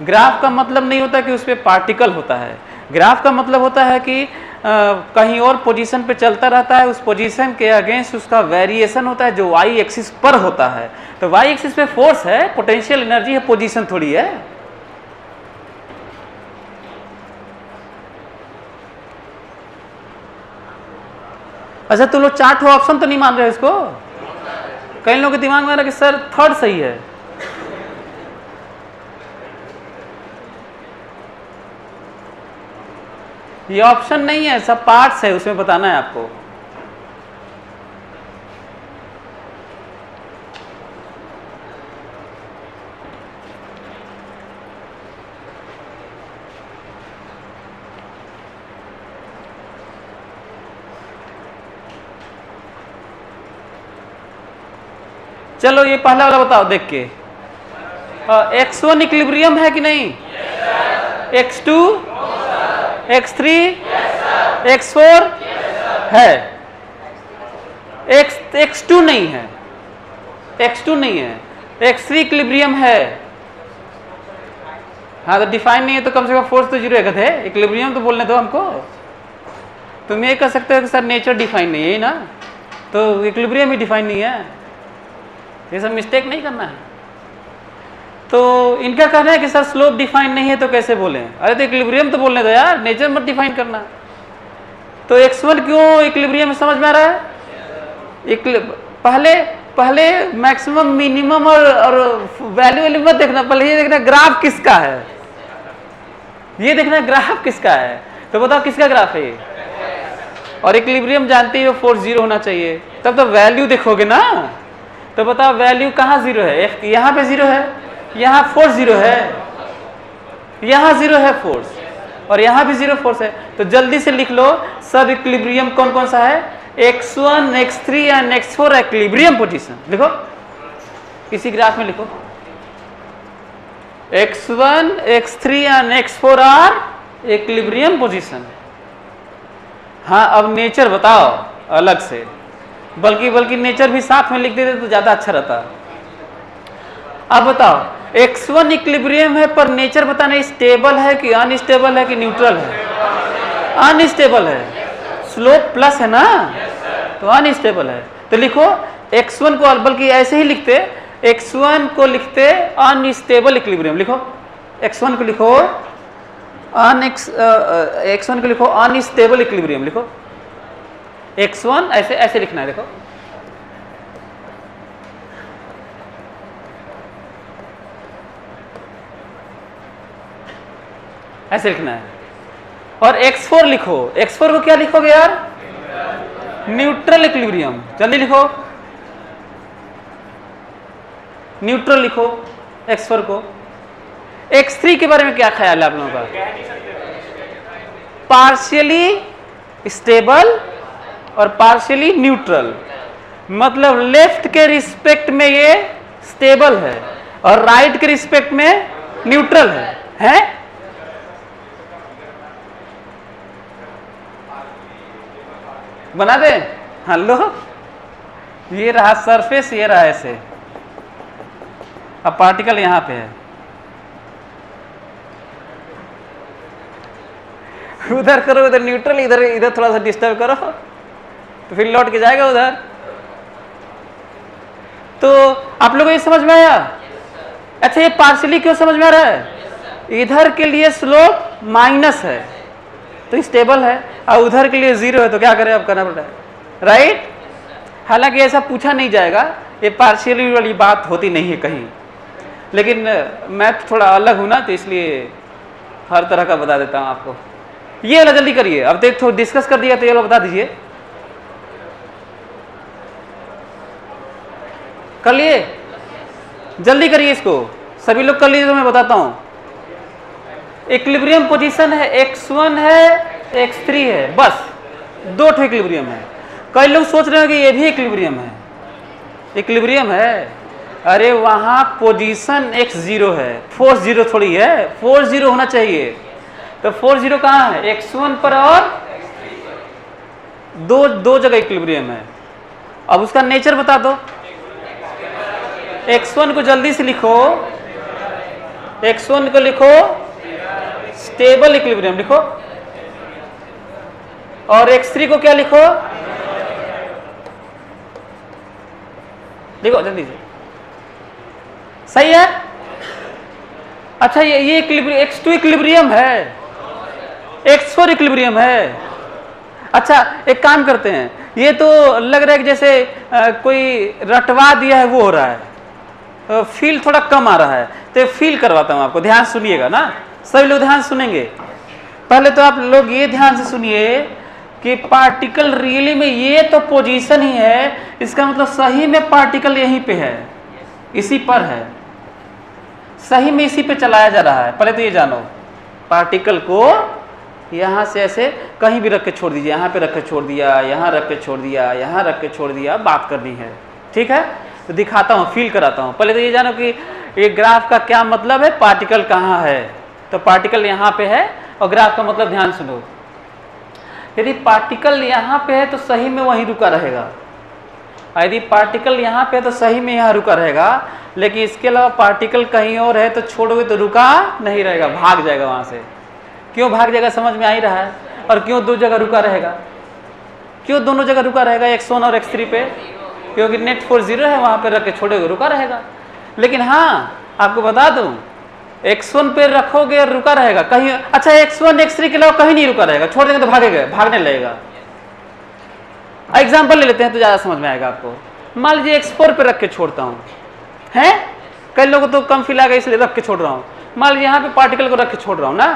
ग्राफ का मतलब नहीं होता कि उस पर पार्टिकल होता है, ग्राफ का मतलब होता है कि कहीं और पोजीशन पे चलता रहता है, उस पोजीशन के अगेंस्ट उसका वेरिएशन होता है जो वाई एक्सिस पर होता है। तो वाई एक्सिस पे फोर्स है, पोटेंशियल एनर्जी है, पोजीशन थोड़ी है। अच्छा तुम लोग चार ठो ऑप्शन तो नहीं मान रहे इसको? कई लोगों के दिमाग में आ रहा कि सर थर्ड सही है। ये ऑप्शन नहीं है, सब पार्ट्स है, उसमें बताना है आपको। चलो ये पहला वाला बताओ देख के। x1 इक्विलिब्रियम है कि नहीं? x2, x3, x4 है। x2 नहीं है, x2 नहीं है, x3 इक्विलिब्रियम है। हाँ तो डिफाइन नहीं है तो कम से कम फोर्स तो जीरो है, इक्विलिब्रियम तो बोलने दो हमको। तुम ये कह सकते हो कि सर नेचर डिफाइन नहीं है ना, तो इक्विलिब्रियम ही डिफाइन नहीं है। ये सब मिस्टेक नहीं करना है। तो इनका कहना है कि सर स्लोप डिफाइन नहीं है तो कैसे बोलें? अरे तो इक्विलिब्रियम तो बोलने दो यार, नेचर मत डिफाइन करना। तो x1 क्यों इक्विलिब्रियम में समझ में आ रहा है? पहले मैक्सिमम मिनिमम और वैल्यू मत देखना, पहले ये देखना ग्राफ किसका है, ये देखना ग्राफ किसका है। तो बताओ किसका ग्राफ है ये? और इक्विलिब्रियम जानते हो फोर्स जीरो होना चाहिए, तब तो वैल्यू देखोगे ना। तो बताओ वैल्यू कहाँ जीरो है? यहाँ पे जीरो है, यहाँ फोर्स जीरो है, यहाँ जीरो है फोर्स, और यहाँ भी जीरो फोर्स है। तो जल्दी से लिख लो सब इक्विलिब्रियम कौन कौन सा है? x1, x3 and x4 equilibrium position. लिखो इसी ग्राफ में लिखो, x1, x3 and x4 are equilibrium position. हाँ अब नेचर बताओ अलग से, बल्कि नेचर भी साथ में लिख देते तो ज्यादा अच्छा रहता। अब बताओ x1 इक्विलिब्रियम है पर नेचर बताना स्टेबल है कि अनस्टेबल है कि न्यूट्रल है? अनस्टेबल है, स्लोप प्लस है ना, तो अनस्टेबल है। तो लिखो x1 को, बल्कि ऐसे ही लिखते, x1 को लिखते अनस्टेबल इक्विलिब्रियम। लिखो x1 को लिखो x1 को लिखो अनस्टेबल इक्विलिब्रियम। लिखो x1 ऐसे लिखना है, देखो ऐसे लिखना है। और x4 लिखो, x4 को क्या लिखोगे यार? Neutral equilibrium. जल्दी लिखो, न्यूट्रल लिखो x4 को। x3 के बारे में क्या ख्याल है आप लोगों का? पार्शियली स्टेबल और पार्शियली न्यूट्रल, मतलब लेफ्ट के रिस्पेक्ट में ये स्टेबल है और राइट के रिस्पेक्ट में न्यूट्रल है? बना दे? हेलो, ये रहा सरफेस, ये रहा ऐसे, अब पार्टिकल यहां पे है, उधर करो उधर न्यूट्रल, इधर थोड़ा सा डिस्टर्ब करो तो फिर लौट के जाएगा उधर। तो आप लोगों को ये समझ में आया? अच्छा ये पार्शियली क्यों समझ में आ रहा है? इधर के लिए स्लोप माइनस है तो स्टेबल है, और उधर के लिए जीरो है तो क्या करें, अब करना पड़ता है, राइट? हालांकि ऐसा पूछा नहीं जाएगा, ये पार्शियली वाली बात होती नहीं है कहीं, लेकिन मैं तो थोड़ा अलग हूं ना, तो इसलिए हर तरह का बता देता हूं आपको। ये वाला जल्दी करिए, अब देख थोड़ा डिस्कस कर दिया तो ये वाला बता दीजिए, कर लिए? जल्दी करिए इसको, सभी लोग कर लीजिए तो मैं बताता हूं। इक्विलिब्रियम पोजीशन है x1 है, x3 है, बस दो ठो इक्विलिब्रियम है। कई लोग सोच रहे हैं कि ये भी इक्विलिब्रियम है, इक्विलिब्रियम है, अरे वहां पोजीशन x0 है, फोर्स जीरो थोड़ी है, फोर्स जीरो होना चाहिए। तो फोर्स जीरो कहां है? x1 पर, और दो जगह इक्विलिब्रियम है। अब उसका नेचर बता दो। x1 को जल्दी से लिखो, x1 को लिखो स्टेबल इक्विलिब्रियम लिखो, और x3 को क्या लिखो? देखो जल्दी से, सही है? अच्छा ये इक्विलिब्रियम, x2 इक्विलिब्रियम है, x4 इक्विलिब्रियम है। अच्छा एक काम करते हैं, ये तो लग रहा है कि जैसे कोई रटवा दिया है वो हो रहा है, फील थोड़ा कम आ रहा है। तो फील करवाता हूं आपको, ध्यान सुनिएगा ना, सभी लोग ध्यान सुनेंगे। पहले तो आप लोग ये ध्यान से सुनिए कि पार्टिकल रियली में ये तो पोजीशन ही है, इसका मतलब सही में पार्टिकल यहीं पे है, इसी पर है, सही में इसी पे चलाया जा रहा है। पहले तो ये जानो, पार्टिकल को यहाँ से ऐसे कहीं भी रख के छोड़ दीजिए, यहाँ पे रख के छोड़ दिया, यहाँ रख के छोड़ दिया, यहाँ रख के छोड़ दिया, बात करनी है, ठीक है। तो दिखाता हूँ, फील कराता हूँ। पहले तो ये जानो कि ये ग्राफ का क्या मतलब है, पार्टिकल कहाँ है। तो पार्टिकल यहाँ पे है और ग्राफ का मतलब ध्यान सुनो, यदि पार्टिकल यहाँ पे है तो सही में वहीं रुका रहेगा, यदि पार्टिकल यहाँ पे है तो सही में यहाँ रुका रहेगा। लेकिन इसके अलावा पार्टिकल कहीं और है तो छोड़ोगे तो रुका नहीं रहेगा, भाग जाएगा वहाँ से। क्यों भाग जाएगा समझ में आ ही रहा है। और क्यों दो जगह रुका रहेगा, क्यों दोनों जगह रुका रहेगा, x1 और x3 पे, क्योंकि नेट फोर्स 0 है, वहाँ पे रख के छोड़ोगे रुका रहेगा। लेकिन हाँ आपको बता दूँ, x1 पे रखोगे और रुका रहेगा कहीं, अच्छा x1 x3 के अलावा कहीं नहीं रुका रहेगा, छोड़ देंगे तो भागेगा, भागने लगेगा। एग्जाम्पल ले लेते हैं तो ज़्यादा समझ में आएगा आपको। मान लीजिए x4 पे रख के छोड़ता हूँ, हैं कई लोगों तो कम फील आ गया इसलिए रख के छोड़ रहा हूँ। मान लीजिए यहाँ पे पार्टिकल को रख के छोड़ रहा हूँ ना,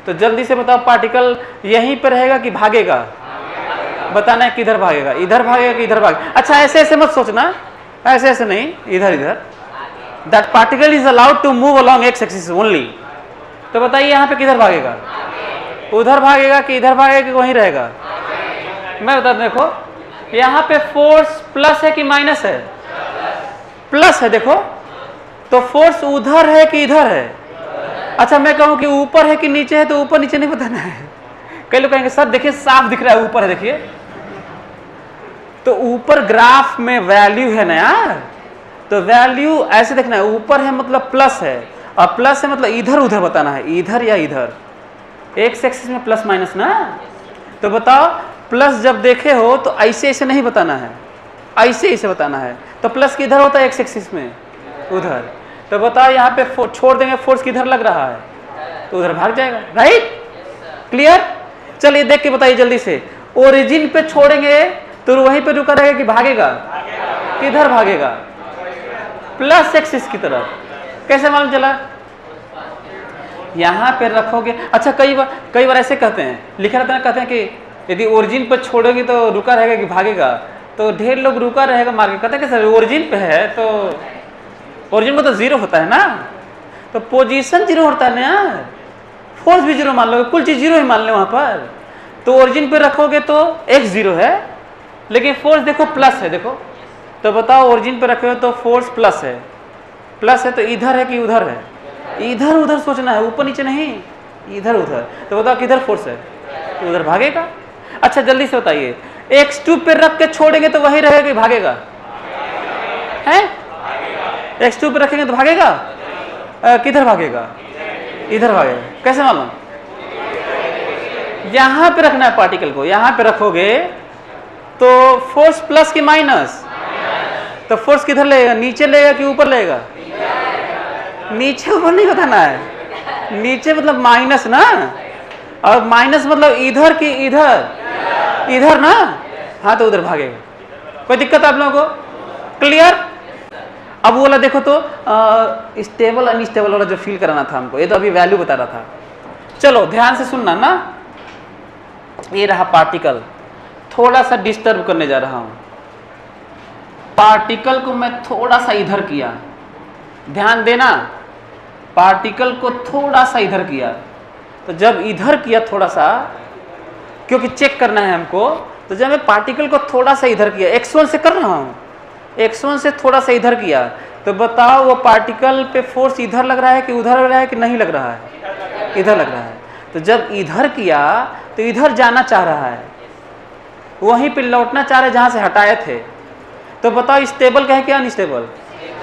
तो जल्दी से बताओ पार्टिकल यहीं पे रहेगा कि भागेगा, बताना है किधर भागेगा, इधर भागेगा कि इधर भागेगा। अच्छा ऐसे ऐसे मत सोचना, ऐसे ऐसे नहीं, इधर इधर। That particle is allowed to move along X axis only. तो बताइए यहाँ पे किधर भागेगा, उधर भागेगा कि इधर भागेगा कि वहीं रहेगा। मैं बता दूं, देखो यहाँ पे फोर्स प्लस है कि माइनस है, प्लस है देखो, तो फोर्स उधर है कि इधर है। अच्छा मैं कहूँ कि ऊपर है कि नीचे है, तो ऊपर नीचे नहीं बताना है। कई लोग कहेंगे सर देखिए साफ दिख रहा है ऊपर है, देखिए तो ऊपर ग्राफ में वैल्यू है ना यार, तो वैल्यू ऐसे देखना है, ऊपर है मतलब प्लस है, और प्लस है मतलब इधर उधर बताना है, इधर या इधर। एक्स एक्सिस में प्लस माइनस ना, तो बताओ प्लस जब देखे हो तो ऐसे ऐसे नहीं बताना है, ऐसे ऐसे बताना है। तो प्लस किधर होता है एक्स एक्सिस में, उधर। तो बताओ यहाँ पे छोड़ देंगे, फोर्स किधर लग रहा है, तो उधर भाग जाएगा, राइट, क्लियर। चलिए देख के बताइए जल्दी से, ओरिजिन पे छोड़ेंगे तो वहीं पे रुका रहेगा कि भागेगा, किधर भागेगा, प्लस एक्सिस की तरफ। कैसे मालूम चला, यहाँ पे रखोगे। अच्छा कई बार ऐसे कहते हैं, लिखा रहता है, कहते हैं कि यदि ओरिजिन पर छोड़ोगे तो रुका रहेगा कि भागेगा, तो ढेर लोग रुका रहेगा मार के कहते हैं कि सर ओरिजिन पे है तो ओरिजिन में तो 0 होता है ना, तो पोजीशन 0 होता है ना यार, फोर्स भी 0 मान लोगे, कुल चीज 0 ही मान लो वहां पर। तो ओरिजिन पे रखोगे तो x 0 है, लेकिन फोर्स देखो प्लस है, देखो तो बताओ ओरिजिन पे रखोगे तो फोर्स प्लस है, प्लस है तो इधर है कि उधर है, इधर उधर सोचना है, ऊपर नीचे नहीं, इधर उधर। तो बताओ किधर फोर्स है, तो उधर भागेगा। अच्छा जल्दी से बताइए, x2 पे रख के छोड़ेंगे तो वही रहेगा कि भागेगा, है x2 पे रखेंगे तो भागेगा, किधर भागेगा, इधर भागेगा। कैसे मालूम, यहां पे रखना है पार्टिकल को, यहां पे रखोगे तो फोर्स प्लस की माइनस, तो फोर्स किधर लेगा, नीचे लेगा कि ऊपर लेगा, नीचे ऊपर नहीं बताना है, नीचे मतलब माइनस ना, और माइनस मतलब इधर की इधर, इधर ना, हाँ तो उधर भागेगा। कोई दिक्कत आप लोगों को, क्लियर। अब वो वाला देखो तो स्टेबल अनस्टेबल वाला जो फील कराना था हमको, ये तो अभी वैल्यू बता रहा था। चलो ध्यान से सुनना ना, ये रहा पार्टिकल, थोड़ा सा डिस्टर्ब करने जा रहा हूं। पार्टिकल को मैं थोड़ा सा इधर किया, ध्यान देना, पार्टिकल को थोड़ा सा इधर किया, तो जब इधर किया थोड़ा सा, क्योंकि चेक करना है हमको, तो जब मैं पार्टिकल को थोड़ा सा इधर किया, x1 से कर रहा हूं, x1 से थोड़ा सा इधर किया, तो बताओ वो पार्टिकल पे फोर्स इधर लग रहा है कि उधर लग रहा है कि नहीं लग रहा है, इधर लग रहा है। तो जब इधर किया तो इधर जाना चाह रहा है, वहीं पे लौटना चाह रहे जहां से हटाए थे। तो बताओ स्टेबल कहे कि अनस्टेबल,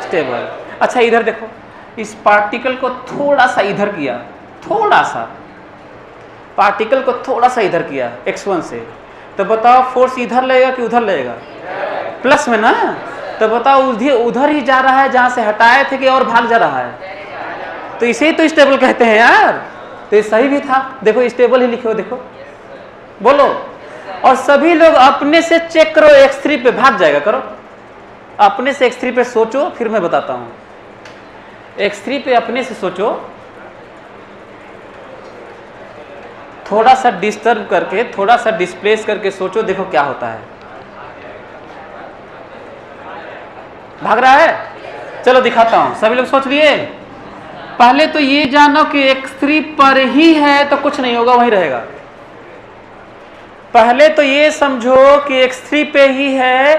स्टेबल। अच्छा इधर देखो, इस पार्टिकल को थोड़ा सा इधर किया, थोड़ा सा पार्टिकल को थोड़ा सा इधर किया x1 से, तो बताओ फोर्स इधर लगेगा कि उधर लगेगा, प्लस में ना, तो बताओ उधर ही जा रहा है जहां से हटाए थे कि और भाग जा रहा है, तो इसे ही तो स्टेबल कहते हैं यार। तो ये सही भी था, देखो स्टेबल ही लिखे हो, देखो बोलो और सभी लोग अपने से चेक करो, x3 पे भाग जाएगा। करो अपने से x3 पे सोचो, फिर मैं बताता हूं। x3 पे अपने से सोचो, थोड़ा सा डिस्टर्ब करके, थोड़ा सा डिस्प्लेस करके सोचो, देखो क्या होता है। भाग रहा है? चलो दिखाता हूं। सभी लोग सोच लिए? पहले तो ये जानो कि x3 पर ही है तो कुछ नहीं होगा, वहीं रहेगा। पहले तो ये समझो कि x3 पे ही है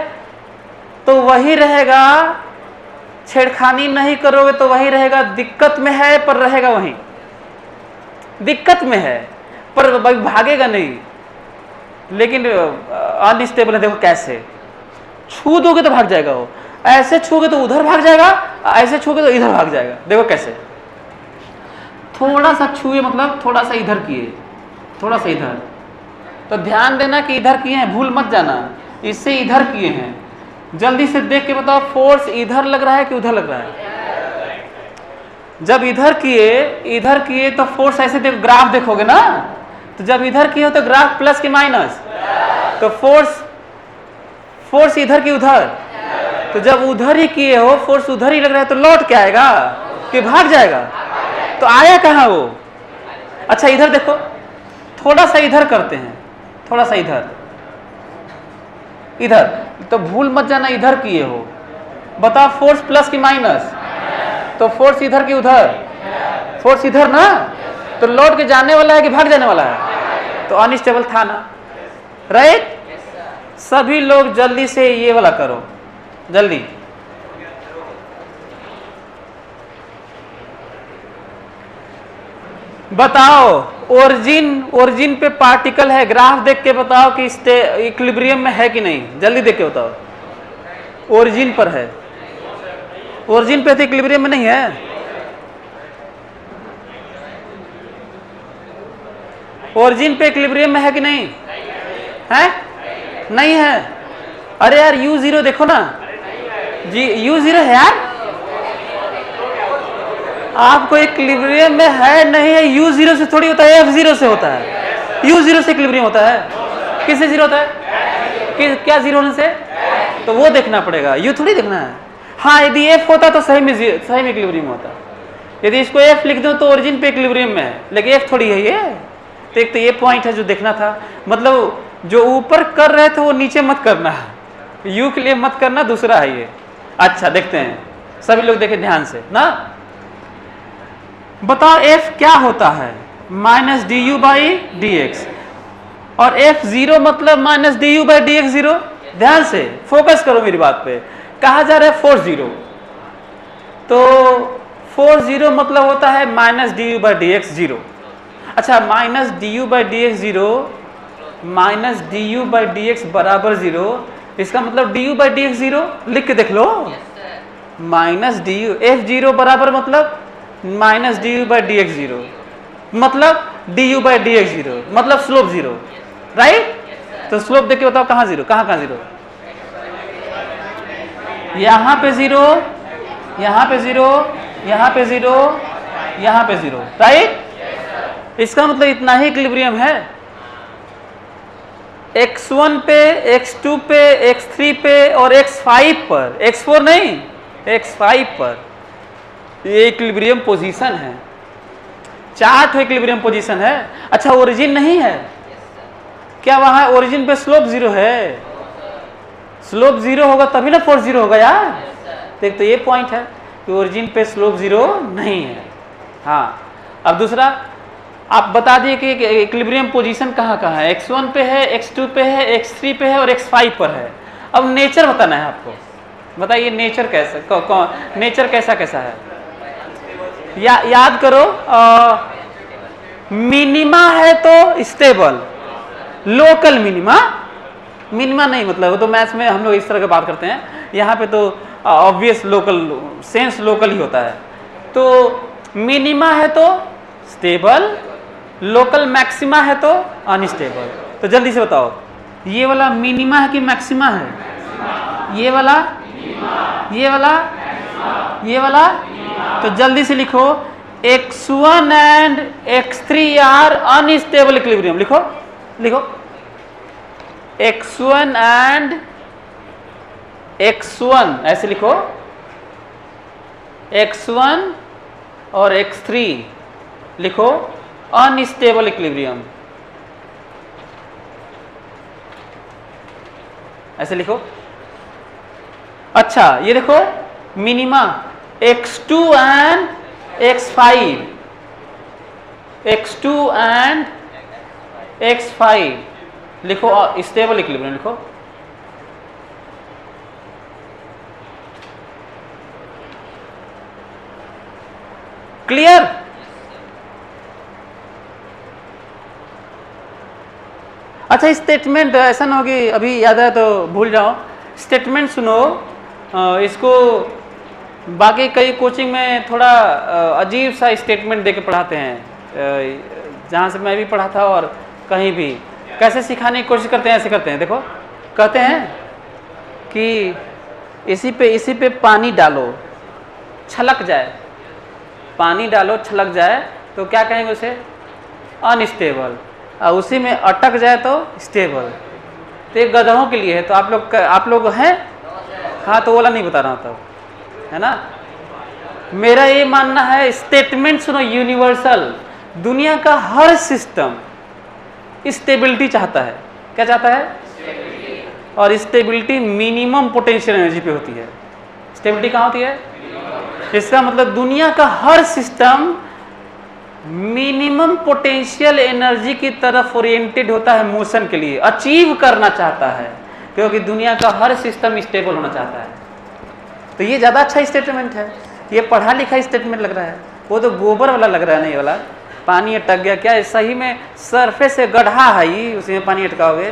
तो वही रहेगा, छेड़खानी नहीं करोगे तो वही रहेगा। दिक्कत में है पर रहेगा वहीं, दिक्कत में है पर भागेगा नहीं, लेकिन अनस्टेबल है। देखो कैसे, छू दोगे तो भाग जाएगा वो, ऐसे छूगे तो उधर भाग जाएगा, ऐसे छूगे तो इधर भाग जाएगा। देखो कैसे, थोड़ा सा छुए मतलब थोड़ा सा इधर किए, थोड़ा सा इधर, तो ध्यान देना कि इधर किए हैं, भूल मत जाना, इससे इधर किए हैं। जल्दी से देख के बताओ, फोर्स इधर लग रहा है कि उधर लग रहा है? जब इधर किए तो फोर्स ऐसे देखो, ग्राफ देखोगे ना, तो जब इधर किए हो तो ग्राफ प्लस कि माइनस, तो फोर्स इधर की उधर, तो जब उधर ही किए हो, फोर्स उधर ही लग रहा है, तो लौट के आएगा कि भाग जाएगा? तो आया कहां वो? अच्छा इधर देखो, थोड़ा सा इधर करते हैं, थोड़ा सा इधर, इधर, तो भूल मत जाना इधर किए हो। बताओ फोर्स प्लस कि माइनस? तो फोर्स इधर की उधर, फोर्स इधर ना, तो लौट के जाने वाला है कि भाग जाने वाला है? तो अनस्टेबल था ना, राइट? सभी लोग जल्दी से ये वाला करो, जल्दी। बताओ ओरिजिन पे पार्टिकल है, ग्राफ देख के बताओ कि इक्विलिब्रियम में है कि नहीं, जल्दी देख के बताओ। ओरिजिन पर है, ओरिजिन पे तो इक्विलिब्रियम में नहीं है। ओरिजिन पे इक्विलिब्रियम में है कि नहीं है? नहीं है। अरे यार U0 देखो ना जी, U0 है यार, आपको इक्विलिब्रियम में है नहीं है? U0 से थोड़ी होता है, F0 से होता है। U0 से इक्विलिब्रियम होता है, किससे जीरो होता है? क्या जीरो होने से? तो वो देखना पड़ेगा, U थोड़ी देखना है। हाँ यदि F होता तो सही में इक्विलिब्रियम होता। यदि इसको F लिख दो तो ओरिजिन पे इक्विलिब्रियम में है, लेकिन F थोड़ी है ये। तो एक तो ये पॉइंट है जो देखना था, मतलब जो ऊपर कर रहे थे वो नीचे मत करना, U के लिए मत करना, दूसरा है ये। अच्छा देखते हैं, सभी लोग देखें ध्यान से ना। बताओ F क्या होता है? माइनस du बाई dx, और F0 मतलब minus du by dx zero. ध्यान से फोकस करो मेरी बात पे, कहा जा रहा है फोर्स जीरो, तो फोर्स जीरो मतलब होता है minus du by dx zero. अच्छा minus du by dx zero, minus du by dx बराबर जीरो, इसका मतलब du बाई dx जीरो, लिख के देख लो। माइनस du, F0 बराबर मतलब minus du by dx zero, मतलब du बाई dx जीरो, मतलब स्लोप जीरो, राइट? तो स्लोप देख के बताओ कहाँ जीरो, कहाँ जीरो? यहाँ पे जीरो, यहाँ पे जीरो, यहाँ पे जीरो, यहाँ पे जीरो, राइट? इसका मतलब इतना ही इक्विलिब्रियम है। x1 पे, x2 पे, x3 पे और x5 पर, x4 नहीं, x5 पर ये इक्विलिब्रियम पोजीशन है। चार्ट इक्विलिब्रियम पोजीशन है। अच्छा ओरिजिन नहीं है क्या? वहां ओरिजिन पे स्लोप जीरो है, स्लोप जीरो होगा तभी ना फोर्स जीरो होगा यार। देख तो ये पॉइंट है कि ओरिजिन पे स्लोप जीरो नहीं है। हाँ अब दूसरा आप बता दिए कि इक्विलिब्रियम पोजीशन कहाँ कहाँ है? x1 पे है, x2 पे है, x3 पे है और x5 पर है। अब नेचर बताना है आपको, बताइए नेचर कैसा, नेचर कैसा कैसा है? याद करो, मिनिमा है तो स्टेबल, लोकल मिनिमा, मिनिमा नहीं मतलब वो तो मैथ्स में हम लोग इस तरह की बात करते हैं, यहाँ पे तो ऑब्वियस लोकल सेंस लोकल ही होता है। तो मिनिमा है तो स्टेबल, लोकल मैक्सिमा है तो अनस्टेबल। तो जल्दी से बताओ ये वाला मिनिमा है कि मैक्सिमा है? ये वाला, ये वाला, ये वाला। तो जल्दी से लिखो x1 and x3 are unstable equilibrium. लिखो लिखो x1 एंड x1 ऐसे लिखो, x1 और x3 लिखो अनस्टेबल इक्विलिब्रियम, ऐसे लिखो। अच्छा ये देखो minima x2 and x5, x2 and x5 लिखो स्टेबल इक्विलिब्रियम लिखो। क्लियर? अच्छा स्टेटमेंट ऐसा ना हो कि अभी याद है तो भूल जाओ, स्टेटमेंट सुनो। इसको बाकी कई कोचिंग में थोड़ा अजीब सा स्टेटमेंट देके पढ़ाते हैं, जहाँ से मैं भी पढ़ा था और कहीं भी कैसे सिखाने की कोशिश करते हैं, ऐसे करते हैं। देखो कहते हैं कि इसी पे पानी डालो छलक जाए, पानी डालो छलक जाए तो क्या कहेंगे उसे? अनस्टेबल। और उसी में अटक जाए तो स्टेबल। तो ये गधों के लिए है, तो आप लोग हैं? हाँ तो वाला नहीं बता रहा हूँ तब, है ना। मेरा ये मानना है, स्टेटमेंट सुनो यूनिवर्सल, दुनिया का हर सिस्टम स्टेबिलिटी चाहता है। क्या चाहता है? और स्टेबिलिटी मिनिमम पोटेंशियल एनर्जी पे होती है। स्टेबिलिटी कहाँ होती है? इसका मतलब दुनिया का हर सिस्टम मिनिमम पोटेंशियल एनर्जी की तरफ ओरिएंटेड होता है, मोशन के लिए अचीव करना चाहता है, क्योंकि दुनिया का हर सिस्टम स्टेबल होना चाहता है। तो ये ज़्यादा अच्छा स्टेटमेंट है, ये पढ़ा लिखा स्टेटमेंट लग रहा है। वो तो गोबर वाला लग रहा है, नहीं वाला पानी अटक गया क्या? सही में सरफेस से गड्ढा है ही, उसमें पानी अटकाओगे?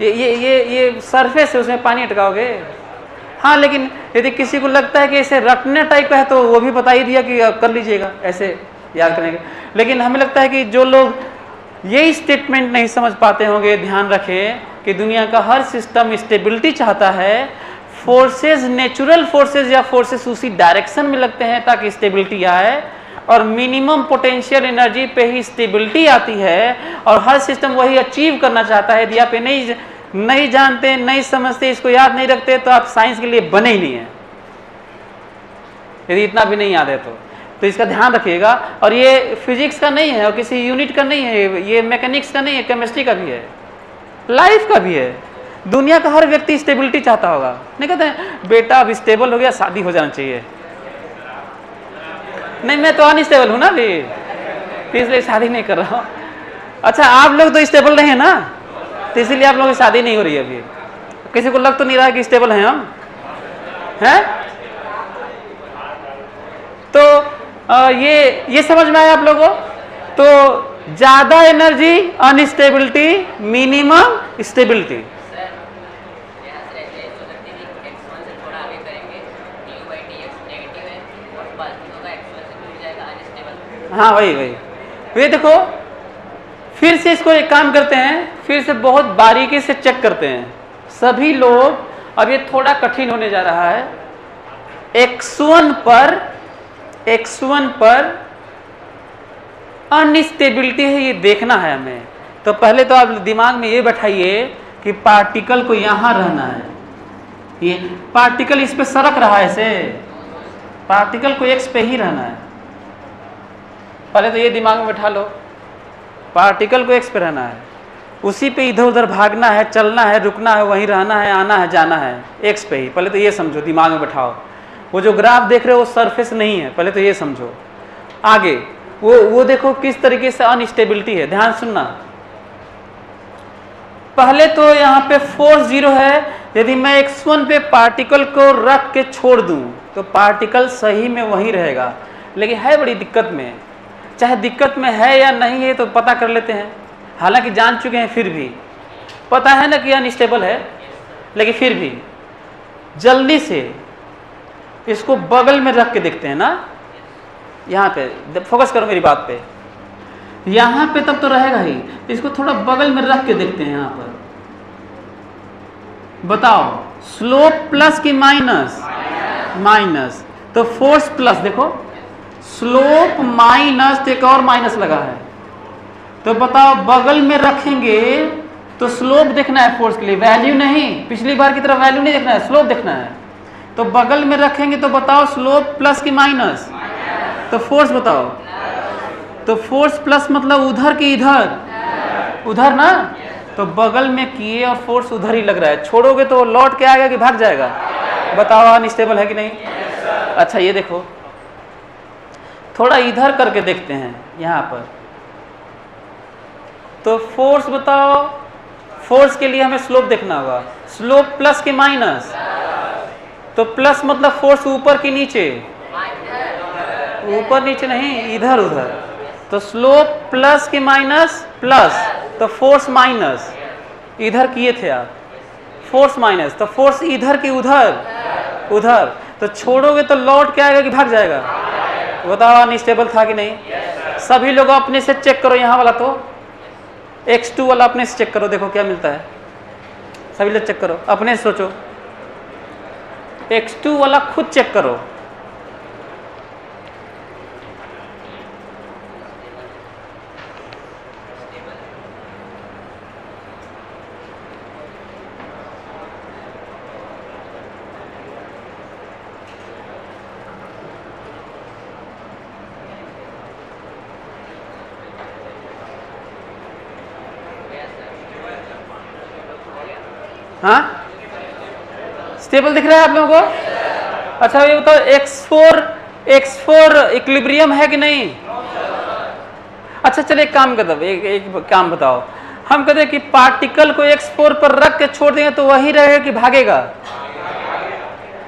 ये सरफेस है, उसमें पानी अटकाओगे? हाँ, लेकिन यदि किसी को लगता है कि इसे रटने टाइप का है तो वो भी बता ही दिया कि कर लीजिएगा, ऐसे याद करेंगे। लेकिन हमें लगता है कि जो लोग ये स्टेटमेंट नहीं समझ पाते होंगे, ध्यान रखें कि दुनिया का हर सिस्टम स्टेबिलिटी चाहता है। फोर्सेस, नेचुरल फोर्सेस या फोर्सेस उसी डायरेक्शन में लगते हैं ताकि स्टेबिलिटी आए, और मिनिमम पोटेंशियल एनर्जी पे ही स्टेबिलिटी आती है, और हर सिस्टम वही अचीव करना चाहता है। यदि आप ये नहीं जानते, नहीं समझते, इसको याद नहीं रखते तो आप साइंस के लिए बने ही नहीं है, यदि इतना भी नहीं याद है तो इसका ध्यान रखिएगा। और ये फिजिक्स का नहीं है और किसी यूनिट का नहीं है, ये मैकेनिक्स का नहीं है, केमिस्ट्री का भी है, लाइफ का भी है। दुनिया का हर व्यक्ति स्टेबिलिटी चाहता होगा। नहीं कहते हैं बेटा अब स्टेबल हो गया, शादी हो जाना चाहिए। नहीं, मैं तो अनस्टेबल हूं ना अभी, इसलिए शादी नहीं कर रहा हूं। अच्छा, आप लोग तो स्टेबल नहीं है ना, तो इसीलिए आप लोगों की शादी नहीं हो रही है अभी। किसी को लग तो नहीं रहा कि स्टेबल हैं हम, हैं? तो ये समझ में आया आप लोगों? तो ज्यादा एनर्जी अनस्टेबिलिटी, मिनिमम स्टेबिलिटी। हाँ वही ये देखो, फिर से इसको एक काम करते हैं, फिर से बहुत बारीकी से चेक करते हैं सभी लोग। अब ये थोड़ा कठिन होने जा रहा है। x1 पर अनस्टेबिलिटी है, ये देखना है हमें। तो पहले तो आप दिमाग में ये बैठाइए कि पार्टिकल को यहां रहना है, ये पार्टिकल इस पे सरक रहा है, ऐसे पार्टिकल को x पे ही रहना है। पहले तो ये दिमाग में बैठा लो, पार्टिकल को x पे रहना है, उसी पे इधर उधर भागना है, चलना है, रुकना है, वहीं रहना है, आना है, जाना है, x पे ही। पहले तो ये समझो, दिमाग में बैठाओ। वो जो ग्राफ देख रहे हो वो सरफेस नहीं है, पहले तो ये समझो। आगे वो देखो किस तरीके से अनस्टेबिलिटी है, ध्यान सुनना। पहले तो यहाँ पे फोर्स 0 है। यदि मैं x1 पे पार्टिकल को रख के छोड़ दूं तो पार्टिकल सही में वहीं रहेगा, लेकिन है बड़ी दिक्कत में। चाहे दिक्कत में है या नहीं है तो पता कर लेते हैं, हालांकि जान चुके हैं, फिर भी पता है ना कि अनस्टेबल है, लेकिन फिर भी जल्दी से इसको बगल में रख के देखते हैं ना। यहाँ पे फोकस करो मेरी बात पे, यहाँ पे तब तो रहेगा ही, इसको थोड़ा बगल में रख के देखते हैं। यहाँ पर बताओ स्लोप प्लस की माइनस? माइनस। तो फोर्स प्लस, देखो स्लोप माइनस, तो एक और माइनस लगा है। तो बताओ बगल में रखेंगे तो स्लोप देखना है फोर्स के लिए, वैल्यू नहीं, पिछली बार की तरह वैल्यू नहीं देखना है, स्लोप देखना है। तो बगल में रखेंगे तो बताओ स्लोप प्लस की माइनस, तो फोर्स बताओ। तो फोर्स प्लस मतलब उधर की इधर, उधर ना, तो बगल में किए और फोर्स उधर ही लग रहा है, छोड़ोगे तो लौट के आएगा कि भाग जाएगा, बताओ अनस्टेबल है कि नहीं। अच्छा ये देखो, थोड़ा इधर करके देखते हैं यहाँ पर, तो फोर्स बताओ, फोर्स के लिए हमें स्लोप देखना होगा, स्लोप प्लस की माइनस, तो प्लस मतलब फोर्स ऊपर की नीचे, ऊपर नीचे नहीं, इधर उधर, तो स्लोप प्लस की माइनस प्लस, तो फोर्स माइनस, इधर किए थे आप, फोर्स माइनस, तो फोर्स इधर की उधर, उधर, तो छोड़ोगे तो लौट के आएगा कि भाग जाएगा, बताओ अनस्टेबल था कि नहीं। सभी लोग अपने से चेक करो, यहाँ वाला तो x2 वाला अपने से चेक करो, देखो क्या मिलता है, सभी लोग चेक करो, अपने से सोचो, x2 वाला खुद चेक करो। हाँ स्टेबल दिख रहा है आप लोगों को। अच्छा ये बताओ x4 इक्विलिब्रियम है कि नहीं। अच्छा चलिए एक काम करते, एक काम बताओ, हम कहते हैं कि पार्टिकल को x4 पर रख के छोड़ देंगे तो वही रहेगा कि भागेगा,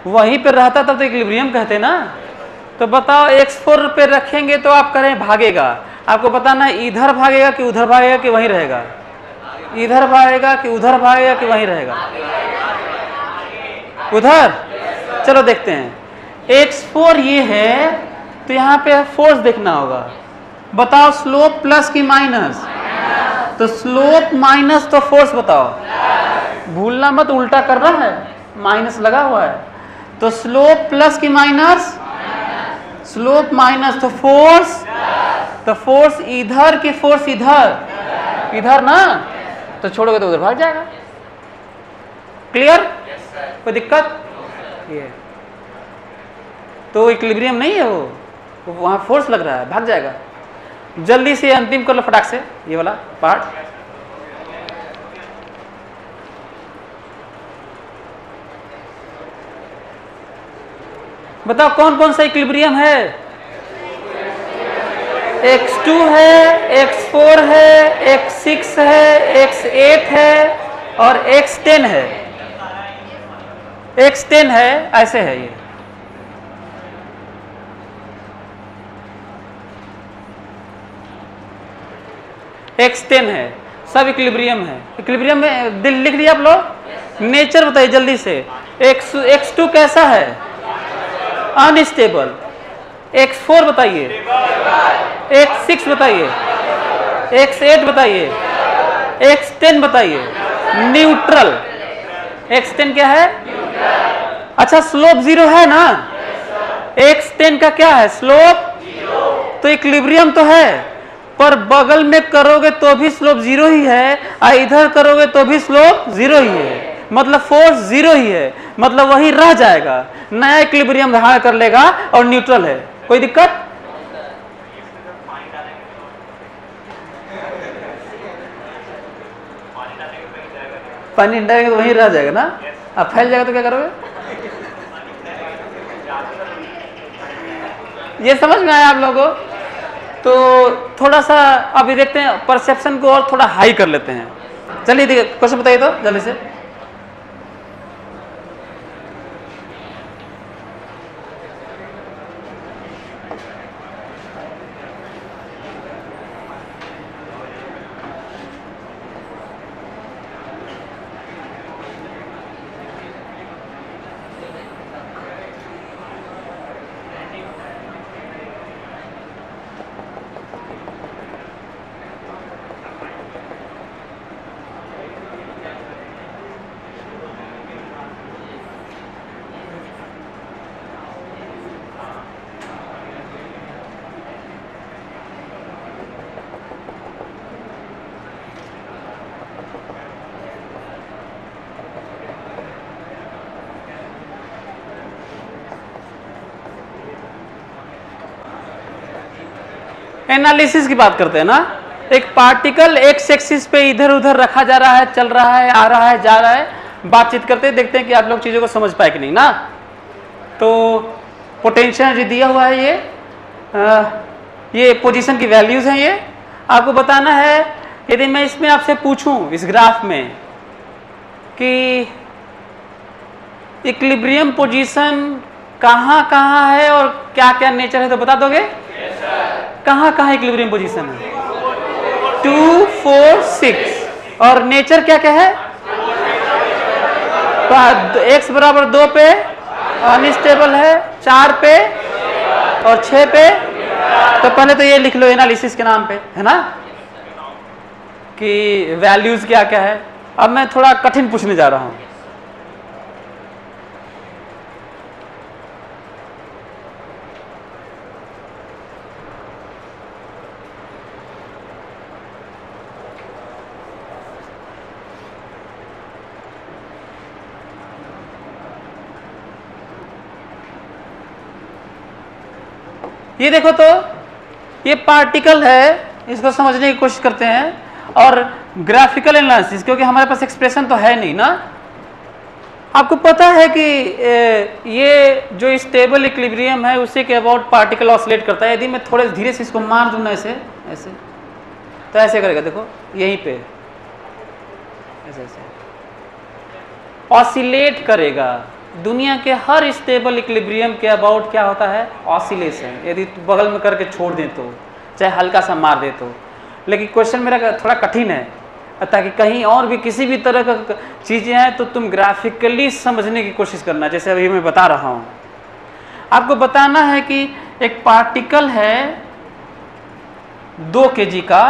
वहीं पर रहता तब तो इक्विलिब्रियम कहते ना। तो बताओ x4 पे रखेंगे तो आप करें भागेगा, आपको बताना है इधर भागेगा कि उधर भागेगा कि वहीं रहेगा, इधर भागेगा कि उधर भागेगा कि वहीं रहेगा, उधर। चलो देखते हैं, x4 ये है तो यहाँ पे फोर्स देखना होगा, बताओ स्लोप प्लस की माइनस, तो स्लोप माइनस तो फोर्स बताओ, भूलना मत उल्टा कर रहा है, माइनस लगा हुआ है, तो स्लोप प्लस की माइनस, स्लोप माइनस तो फोर्स इधर की फोर्स इधर, इधर ना, तो छोड़ोगे तो उधर भाग जाएगा। क्लियर, कोई दिक्कत ये तो इक्विलिब्रियम नहीं है, वो वहां फोर्स लग रहा है, भाग जाएगा। जल्दी से अंतिम कर लो फटाक से ये वाला पार्ट। बताओ कौन कौन सा इक्विलिब्रियम है। x2 है, x4 है, x6 है, x8 है और x10 है, x10 है, ऐसे है ये। x10 है, सब इक्विलिब्रियम है। इक्विलिब्रियम में दिल लिख दिया आप लोग। नेचर बताइए जल्दी से, x2 कैसा है, अनस्टेबल। x4 बताइए, x6 बताइए, x8 बताइए, x10 बताइए, न्यूट्रल। x10 क्या है, अच्छा स्लोप 0 है ना, x10 का क्या है स्लोप, तो इक्विलिब्रियम तो है, पर बगल में करोगे तो भी स्लोप 0 ही है और इधर करोगे तो भी स्लोप 0 ही है, मतलब फोर्स 0 ही है, मतलब वही रह जाएगा, नया इक्विलिब्रियम धारण कर लेगा और न्यूट्रल है। कोई दिक्कत, पानी डालेंगे तो वहीं रह जाएगा ना, अब फैल जाएगा तो क्या करोगे। ये समझ में आया आप लोगों को। तो थोड़ा सा अभी देखते हैं, परसेप्शन को और थोड़ा हाई कर लेते हैं। चलिए देखिए क्वेश्चन बताइए तो जल्दी से। एनालिसिस की बात करते हैं ना, एक पार्टिकल एक्स एक्सिस पे इधर उधर रखा जा रहा है, चल रहा है, आ रहा है, जा रहा है, बातचीत करते देखते हैं कि आप लोग चीजों को समझ पाए कि नहीं ना। तो पोटेंशियल एनर्जी दिया हुआ है, ये पोजीशन की वैल्यूज हैं, ये आपको बताना है। यदि मैं इसमें आपसे पूछूं इस ग्राफ में कि इक्विलिब्रियम पोजीशन कहाँ कहाँ है और क्या क्या नेचर है, तो बता दोगे? कहाँ कहाँ इक्विलिब्रियम पोजीशन है? 2, 4, 6 और नेचर क्या क्या है? x बराबर 2 पे अनस्टेबल है, 4 पे और 6 पे। तो पहले तो ये लिख लो एनालिसिस के नाम पे, है ना, कि वैल्यूज क्या क्या है। अब मैं थोड़ा कठिन पूछने जा रहा हूं। ये देखो, तो ये पार्टिकल है, इसको समझने की कोशिश करते हैं। और ग्राफिकल एनालिसिस, क्योंकि हमारे पास एक्सप्रेशन तो है नहीं ना। आपको पता है कि ये जो स्टेबल इक्विलिब्रियम है उसी के अबाउट पार्टिकल ऑसिलेट करता है। यदि मैं थोड़े धीरे से इसको मार दूं ना, ऐसे ऐसे, तो ऐसे करेगा, देखो यहीं पे ऐसे ऐसे ऑसिलेट करेगा। दुनिया के हर स्टेबल इक्विलिब्रियम के अबाउट क्या होता है? ऑसिलेशन। यदि बगल में करके छोड़ दें तो, चाहे हल्का सा मार दे तो। लेकिन क्वेश्चन मेरा थोड़ा कठिन है, ताकि कहीं और भी किसी भी तरह का चीज़ें हैं तो तुम ग्राफिकली समझने की कोशिश करना। जैसे अभी मैं बता रहा हूँ, आपको बताना है कि एक पार्टिकल है 2 kg का,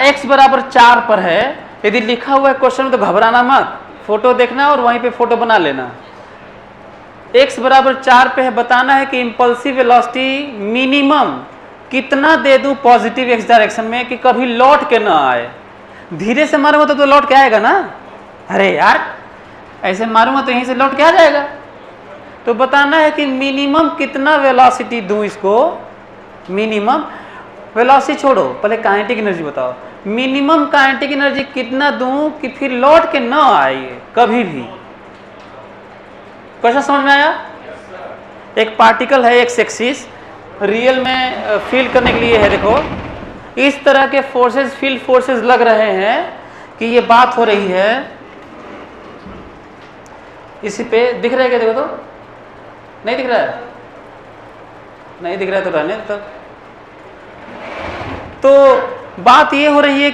x बराबर 4 पर है। यदि लिखा हुआ है क्वेश्चन में तो घबराना मत, फोटो देखना और वहीं पे फोटो बना लेना। x बराबर 4 पे है, बताना है कि इंपल्सिव वेलोसिटी मिनिमम कितना दे दूं पॉजिटिव x डायरेक्शन में कि कभी लौट के ना आए। धीरे से मारूंगा तो लौट के आएगा ना। अरे यार, ऐसे मारूंगा तो यहीं से लौट के आ जाएगा। तो बताना है कि मिनिमम कितना वेलोसिटी दूं इसको। मिनिमम वेलोसिटी छोड़ो, पहले काइनेटिक एनर्जी बताओ। मिनिमम काइनेटिक एनर्जी कितना दूं कि फिर लौट के ना आए कभी भी। क्वेश्चन समझ में आया? एक पार्टिकल है एक्स एक्सिस, रियल में फील करने के लिए है। देखो, इस तरह के फोर्सेस, फील्ड फोर्सेस लग रहे हैं कि ये बात हो रही है। इसी पे दिख रहा है क्या? देखो तो, नहीं दिख रहा है? नहीं दिख रहा है तो रहने तब। तो बात ये हो रही है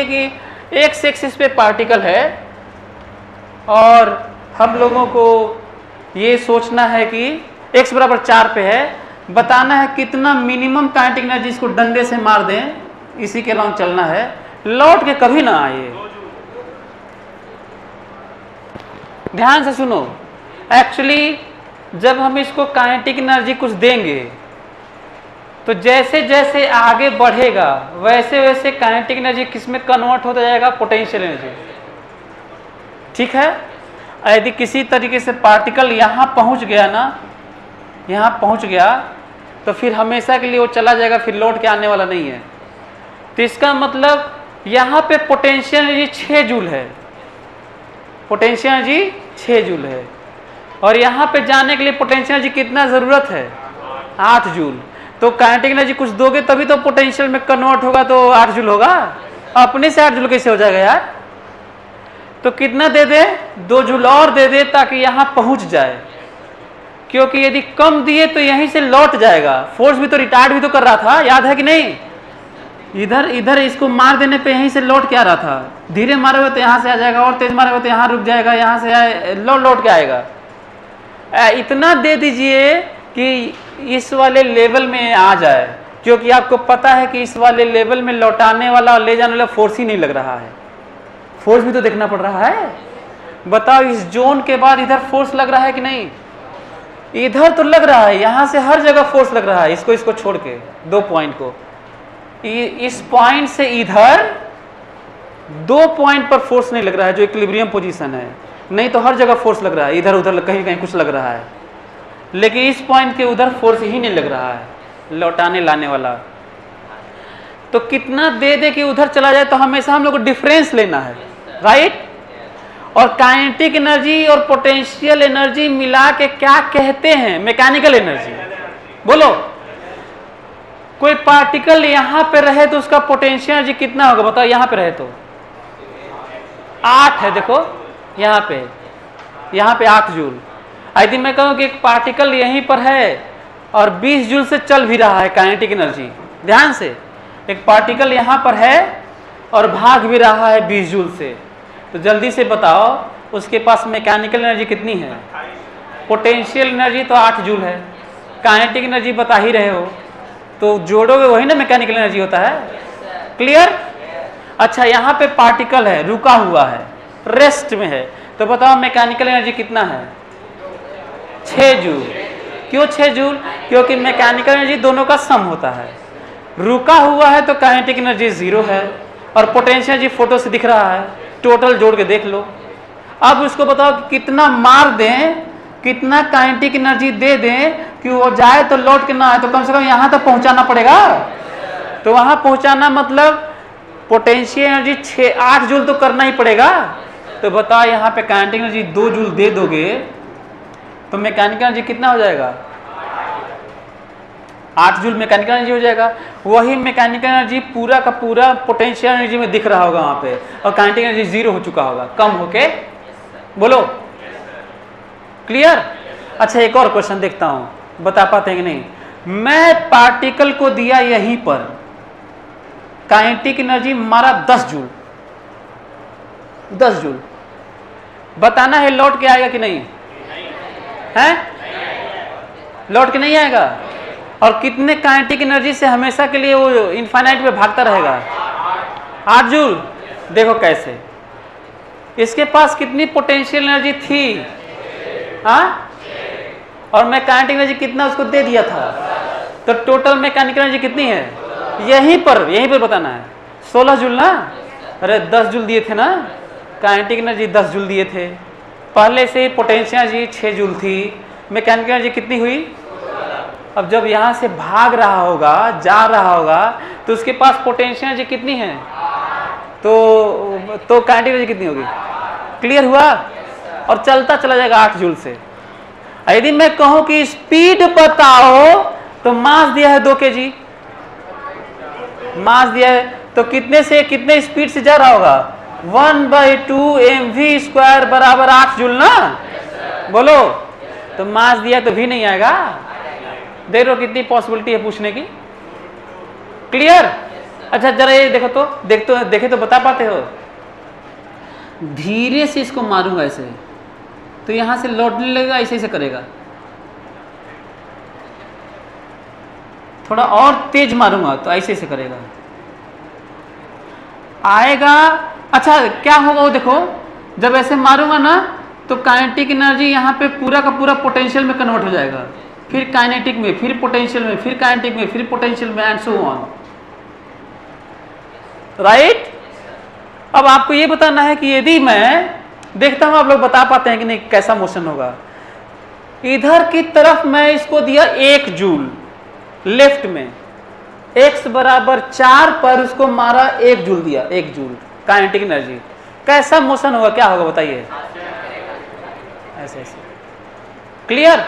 कि एक्स एक्सिस पे पार्टिकल है और हम लोगों को ये सोचना है कि x बराबर 4 पे है। बताना है कितना मिनिमम काइनेटिक एनर्जी इसको डंडे से मार दें, इसी के अलावा चलना है, लौट के कभी ना आए। ध्यान से सुनो। एक्चुअली जब हम इसको काइनेटिक एनर्जी कुछ देंगे तो जैसे जैसे आगे बढ़ेगा वैसे वैसे काइनेटिक एनर्जी किस में कन्वर्ट होता जाएगा? Potential energy. ठीक है? यदि किसी तरीके से पार्टिकल यहाँ पहुँच गया ना, यहाँ पहुँच गया, तो फिर हमेशा के लिए वो चला जाएगा, फिर लौट के आने वाला नहीं है। तो इसका मतलब यहाँ पे पोटेंशियल एनर्जी 6 जूल है। पोटेंशियल एनर्जी 6 जूल है और यहाँ पे जाने के लिए पोटेंशियल एनर्जी कितना ज़रूरत है? 8 जूल। तो काइनेटिक एनर्जी कुछ दोगे तभी तो पोटेंशियल में कन्वर्ट होगा, तो 8 जूल होगा। अपने से 8 जूल कैसे हो जाएगा यार? तो कितना दे दे? 2 जूल और दे दे ताकि यहाँ पहुँच जाए, क्योंकि यदि कम दिए तो यहीं से लौट जाएगा। फोर्स भी तो रिटार्ड भी तो कर रहा था, याद है कि नहीं? इधर इधर इसको मार देने पे यहीं से लौट के आ रहा था। धीरे मारोगे तो यहाँ से आ जाएगा, और तेज मारोगे तो यहाँ रुक जाएगा, यहाँ से लौट के आएगा। इतना दे दीजिए कि इस वाले लेवल में आ जाए, क्योंकि आपको पता है कि इस वाले लेवल में लौटाने वाला और ले जाने वाला फोर्स ही नहीं लग रहा है। फोर्स भी तो देखना पड़ रहा है। बताओ, इस जोन के बाद इधर फोर्स लग रहा है कि नहीं? इधर तो लग रहा है, यहाँ से हर जगह फोर्स लग रहा है। इसको छोड़ के 2 पॉइंट को, इस पॉइंट से इधर 2 पॉइंट पर फोर्स नहीं लग रहा है, जो इक्विलिब्रियम पोजीशन है। नहीं तो हर जगह फोर्स लग रहा है, इधर उधर कहीं कहीं कुछ लग रहा है, लेकिन इस पॉइंट के उधर फोर्स ही नहीं लग रहा है, लौटाने लाने वाला। तो कितना दे दे कि उधर चला जाए, तो हमेशा हम लोग को डिफरेंस लेना है, राइट। और काइनेटिक एनर्जी और पोटेंशियल एनर्जी मिला के क्या कहते हैं? Mechanical energy. बोलो, कोई पार्टिकल यहां पे रहे तो उसका पोटेंशियल एनर्जी कितना होगा बताओ? यहां पे रहे तो 8 है, देखो यहां पे 8 जूल। यदि मैं कहूं कि एक पार्टिकल यहीं पर है और 20 जूल से चल भी रहा है, काइनेटिक एनर्जी, ध्यान से, एक पार्टिकल यहां पर है और भाग भी रहा है 20 जूल से, तो जल्दी से बताओ उसके पास मैकेनिकल एनर्जी कितनी है? पोटेंशियल एनर्जी तो 8 जूल है, काइनेटिक एनर्जी बता ही रहे हो, तो जोड़ोगे वही ना मैकेनिकल एनर्जी होता है। क्लियर? अच्छा, यहाँ पे पार्टिकल है, रुका हुआ है, रेस्ट में है, तो बताओ मैकेनिकल एनर्जी कितना है? 6 जूल। क्यों 6 जूल? क्योंकि मैकेनिकल एनर्जी दोनों का सम होता है। रुका हुआ है तो काइनेटिक एनर्जी 0 है और पोटेंशियल एनर्जी फोटो से दिख रहा है, टोटल जोड़ के देख लो। अब उसको बताओ कि कितना मार दें, कितना काइनेटिक एनर्जी दे दें कि वो जाए तो लौट के ना आए, तो कम से कम यहां तक पहुंचाना पड़ेगा। तो वहां पहुंचाना मतलब पोटेंशियल एनर्जी 8 जूल तो करना ही पड़ेगा। तो बताओ यहाँ पे काइनेटिक एनर्जी 2 जूल दे दोगे तो मैकेनिकल एनर्जी कितना हो जाएगा? 8 जूल मैकेनिकल एनर्जी हो जाएगा। वही मैकेनिकल एनर्जी पूरा का पूरा पोटेंशियल एनर्जी में दिख रहा होगा वहां पे, और काइनेटिक एनर्जी 0 हो चुका होगा, कम होके। बोलो, क्लियर? अच्छा, एक और क्वेश्चन देखता हूं, बता पाते हैं कि नहीं। मैं पार्टिकल को दिया यहीं पर, काइनेटिक एनर्जी मारा 10 जूल, 10 जूल, बताना है लौट के आएगा कि नहीं? है? लौट के नहीं आएगा। और कितने काइनेटिक एनर्जी से हमेशा के लिए वो इनफाइनाइट में भागता रहेगा? 8 जूल। देखो कैसे, इसके पास कितनी पोटेंशियल एनर्जी थी? हाँ, और मैं काइनेटिक एनर्जी कितना उसको दे दिया था, तो टोटल मैकेनिकल एनर्जी कितनी है? यहीं पर बताना है। 16 जूल ना? अरे 10 जूल दिए थे ना, काइनेटिक एनर्जी 10 जूल दिए थे, पहले से पोटेंशियल एनर्जी 6 जूल थी, मैकेनिकल एनर्जी कितनी हुई? अब जब यहां से भाग रहा होगा, जा रहा होगा, तो उसके पास पोटेंशियल एनर्जी कितनी है? तो काइनेटिक एनर्जी कितनी होगी? क्लियर हुआ? और चलता चला जाएगा 8 जूल से। यदि मैं कहूं कि स्पीड बताओ, तो मास दिया है 2 kg, मास दिया है, तो कितने से कितने स्पीड से जा रहा होगा? 1/2 mv² बराबर 8 जूल ना? बोलो, तो मास दिया तो भी नहीं आएगा। देख लो कितनी पॉसिबिलिटी है पूछने की। क्लियर? अच्छा, जरा ये देखो तो, देखे तो बता पाते हो? धीरे से इसको मारूंगा ऐसे, तो यहां से लौटने लगेगा, ऐसे ऐसे करेगा। थोड़ा और तेज मारूंगा तो ऐसे ऐसे करेगा, आएगा। अच्छा, क्या होगा वो देखो, जब ऐसे मारूंगा ना, तो काइनेटिक एनर्जी यहाँ पे पूरा का पूरा पोटेंशियल में कन्वर्ट हो जाएगा, फिर काइनेटिक में, फिर पोटेंशियल में, फिर काइनेटिक में, फिर पोटेंशियल में, एंड सो ऑन। राइट? अब आपको ये बताना है कि यदि मैं देखता हूं आप लोग बता पाते हैं कि नहीं कैसा मोशन होगा। इधर की तरफ मैं इसको दिया 1 जूल, लेफ्ट में x बराबर 4 पर उसको मारा 1 जूल दिया, 1 जूल काइनेटिक एनर्जी, कैसा मोशन होगा? क्या होगा बताइए? ऐसे ऐसे। क्लियर?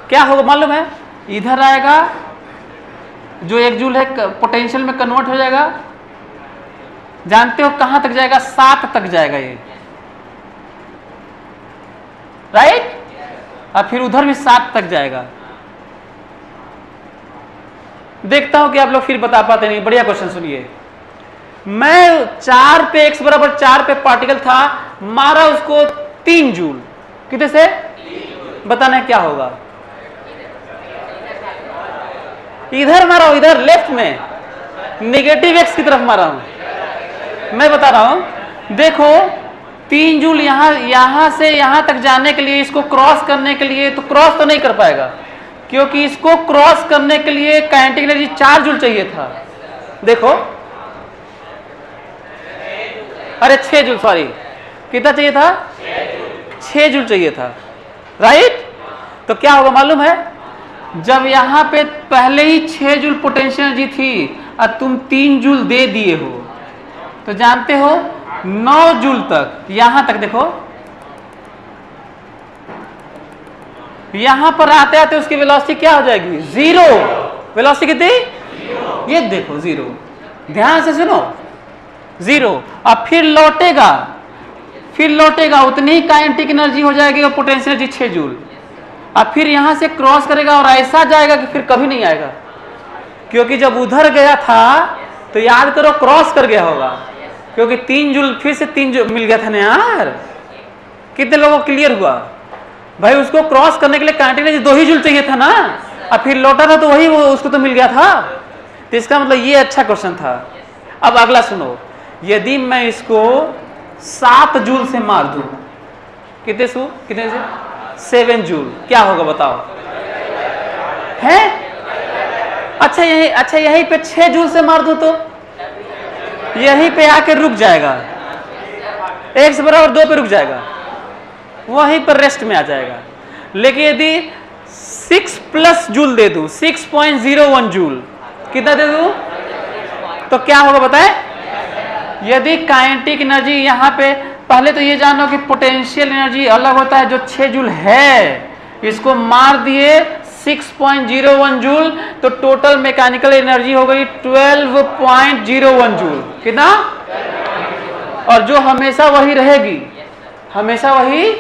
क्या होगा मालूम है? इधर आएगा, जो 1 जूल है पोटेंशियल में कन्वर्ट हो जाएगा, जानते हो कहां तक जाएगा? 7 तक जाएगा ये, राइट? और फिर उधर भी 7 तक जाएगा। देखता हूं कि आप लोग फिर बता पाते नहीं। बढ़िया क्वेश्चन सुनिए। मैं 4 पे, x बराबर 4 पे पार्टिकल था, मारा उसको 3 जूल, कितने से? बताना है क्या होगा? इधर मारा हूं, इधर लेफ्ट में, नेगेटिव x की तरफ मारा हूं। मैं बता रहा हूं, देखो 3 जूल यहां से यहां तक जाने के लिए, इसको क्रॉस करने के लिए, तो क्रॉस तो नहीं कर पाएगा, क्योंकि इसको क्रॉस करने के लिए काइनेटिक एनर्जी 4 जूल चाहिए था। देखो, अरे 6 जूल, सॉरी, कितना चाहिए था? 6 जूल चाहिए था, राइट। तो क्या होगा मालूम है, जब यहां पे पहले ही 6 जूल पोटेंशियल एनर्जी थी और तुम 3 जूल दे दिए हो, तो जानते हो 9 जूल तक, यहां तक देखो, यहां पर आते आते उसकी वेलोसिटी क्या हो जाएगी, 0। वेलोसिटी कितनी, ये देखो 0, ध्यान से सुनो, 0। अब फिर लौटेगा उतनी ही काइनेटिक एनर्जी हो जाएगी और पोटेंशियल एनर्जी 6 जूल। अब फिर यहां से क्रॉस करेगा और ऐसा जाएगा कि फिर कभी नहीं आएगा, क्योंकि जब उधर गया था तो याद करो क्रॉस कर गया होगा, क्योंकि 3 जूल फिर से 3 जूल मिल गया था ना यार। कितने लोगों को क्लियर हुआ भाई, उसको क्रॉस करने के लिए काइनेटिक एनर्जी 2 ही जूल चाहिए था ना, अब फिर लौटा था तो वही उसको तो मिल गया था। तो इसका मतलब ये अच्छा क्वेश्चन था। अब अगला सुनो, यदि मैं इसको 7 जूल से मार दूं, कितने से 7 जूल, क्या होगा बताओ, है? अच्छा यहीं पे 6 जूल से मार दूं तो यहीं पे आके रुक जाएगा, x बराबर 2 पे रुक जाएगा, वहीं पर रेस्ट में आ जाएगा। लेकिन यदि 6 प्लस जूल दे दूं, 6.01 जूल, कितना दे दूं, तो क्या होगा बताएं? यदि काइनेटिक एनर्जी यहां पे, पहले तो ये जानो कि पोटेंशियल एनर्जी अलग होता है, जो 6 जूल है, इसको मार दिए 6.01 जूल, तो टोटल मैकेनिकल एनर्जी हो गई 12.01 जूल। कितना? और जो हमेशा वही रहेगी, हमेशा वही,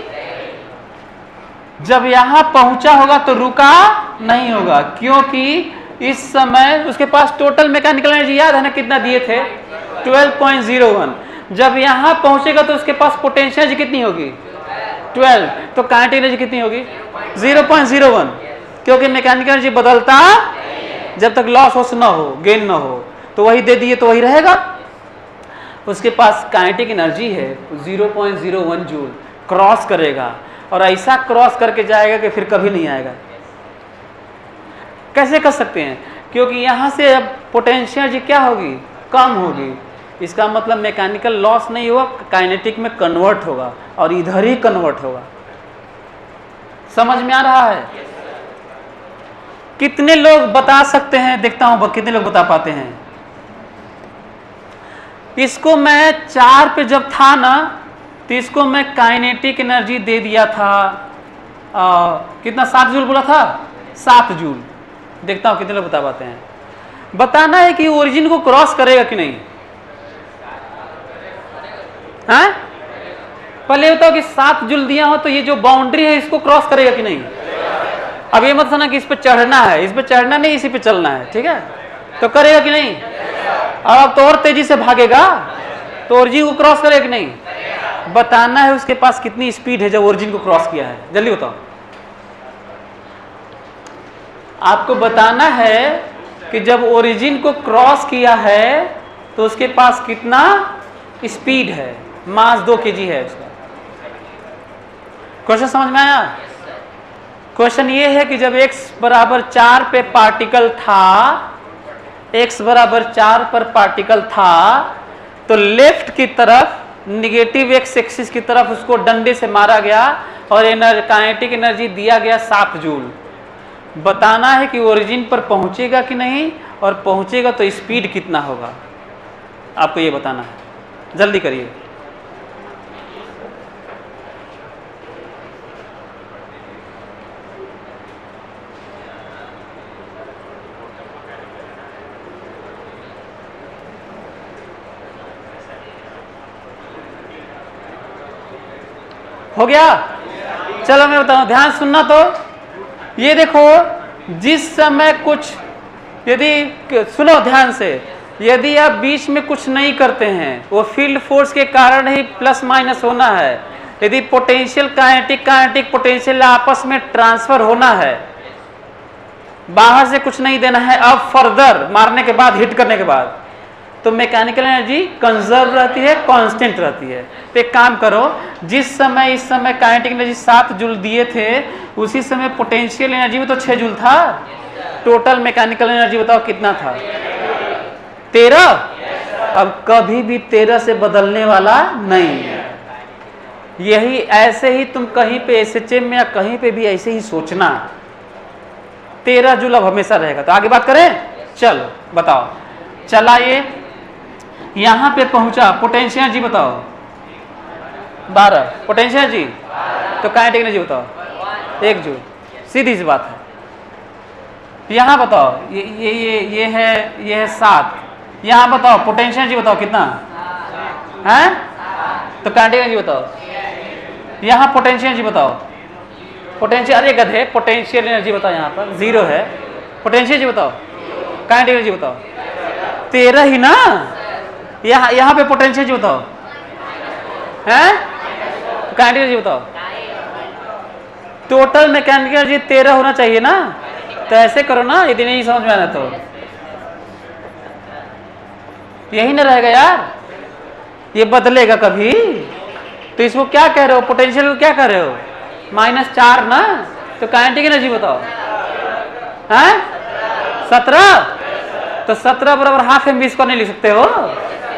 जब यहां पहुंचा होगा तो रुका नहीं होगा, क्योंकि इस समय उसके पास टोटल मैकेनिकल एनर्जी याद है ना कितना दिए थे, 12.01। जब यहां पहुंचेगा तो उसके पास पोटेंशियल एनर्जी कितनी होगी, 12, तो काइनेटिक एनर्जी कितनी होगी, 0.01, क्योंकि मैकेनिकल एनर्जी बदलता जब तक लॉस ना हो, गेन ना हो, तो वही दे दिए तो वही रहेगा। उसके पास काइनेटिक एनर्जी है 0.01 जूल, क्रॉस करेगा और ऐसा क्रॉस करके जाएगा कि फिर कभी नहीं आएगा। कैसे कर सकते हैं? क्योंकि यहां से अब पोटेंशियल एनर्जी क्या होगी, कम होगी, इसका मतलब मैकेनिकल लॉस नहीं होगा, काइनेटिक में कन्वर्ट होगा और इधर ही कन्वर्ट होगा। समझ में आ रहा है? कितने लोग बता सकते हैं, देखता हूं कितने लोग बता पाते हैं। इसको मैं 4 पे जब था ना, तो इसको मैं काइनेटिक एनर्जी दे दिया था कितना, 7 जूल बोला था, 7 जूल। देखता हूं कितने लोग बता पाते हैं। बताना है कि ओरिजिन को क्रॉस करेगा कि नहीं। हाँ? पहले बताओ कि 7 जूल दिया हो तो ये जो बाउंड्री है इसको क्रॉस करेगा कि नहीं। अब ये मत सुना कि इस पे चढ़ना है, इस पे चढ़ना नहीं, इसी पे चलना है, ठीक है, तो करेगा कि नहीं। अब तो और तेजी से भागेगा तो ओरिजिन को क्रॉस करेगा कि नहीं। बताना है उसके पास कितनी स्पीड है जब ओरिजिन को क्रॉस किया है, जल्दी बताओ। आपको बताना है कि जब ओरिजिन को क्रॉस किया है तो उसके पास कितना स्पीड है, मास 2 kg है उसका। क्वेश्चन समझ में आया? क्वेश्चन ये है कि जब x बराबर 4 पे पार्टिकल था, x बराबर 4 पर पार्टिकल था, तो लेफ्ट की तरफ निगेटिव x एक्सिस की तरफ उसको डंडे से मारा गया और काइनेटिक एनर्जी दिया गया 7 जूल। बताना है कि ओरिजिन पर पहुंचेगा कि नहीं, और पहुंचेगा तो स्पीड कितना होगा, आपको ये बताना है। जल्दी करिए। हो गया? चलो मैं बताऊं, ध्यान सुनना। तो ये देखो, जिस समय कुछ, यदि सुनो ध्यान से, यदि आप बीच में कुछ नहीं करते हैं, वो फील्ड फोर्स के कारण ही प्लस माइनस होना है। यदि पोटेंशियल काइनेटिक पोटेंशियल आपस में ट्रांसफर होना है, बाहर से कुछ नहीं देना है, अब फर्दर मारने के बाद, हिट करने के बाद, तो मैकेनिकल एनर्जी कंजर्व रहती है, कांस्टेंट रहती है। तो एक काम करो, जिस समय इस समय काइनेटिक एनर्जी 7 जूल दिए थे, उसी समय पोटेंशियल एनर्जी में तो 6 जूल था। टोटल मैकेनिकल एनर्जी बताओ कितना था, 13। अब कभी भी 13 से बदलने वाला नहीं है। यही ऐसे ही तुम कहीं पे एसएचएम में या कहीं पे भी ऐसे ही सोचना, 13 जूल अब हमेशा रहेगा। तो आगे बात करें, चलो बताओ, चलाइए यहां पे पहुंचा, पोटेंशियल एनर्जी बताओ 12, पोटेंशियल एनर्जी, तो काइनेटिक एनर्जी बताओ 1 जूल, सीधी सी बात है। यहां बताओ ये है 7, यहां बताओ पोटेंशियल एनर्जी बताओ कितना है, तो काइनेटिक एनर्जी बताओ, यहां पोटेंशियल एनर्जी बताओ, पोटेंशियल, अरे गधे पोटेंशियल एनर्जी बताओ, यहां पर 0 है, पोटेंशियल एनर्जी बताओ, काइनेटिक एनर्जी बताओ, 13 ही ना, यहां पे पोटेंशियल एनर्जी बताओ हैं, काइनेटिक एनर्जी बताओ, टोटल मैकेनिकल एनर्जी 13 होना चाहिए ना, तो ऐसे करो ना, यदि नहीं समझ में आना तो यही ना रहेगा यार, ये बदलेगा कभी, तो इसको क्या कह रहे हो, पोटेंशियल को क्या कह रहे हो, -4 ना, तो काइनेटिक एनर्जी बताओ हैं 17, तो 17 बराबर हाफ mv स्क्वायर नहीं लिख सकते हो,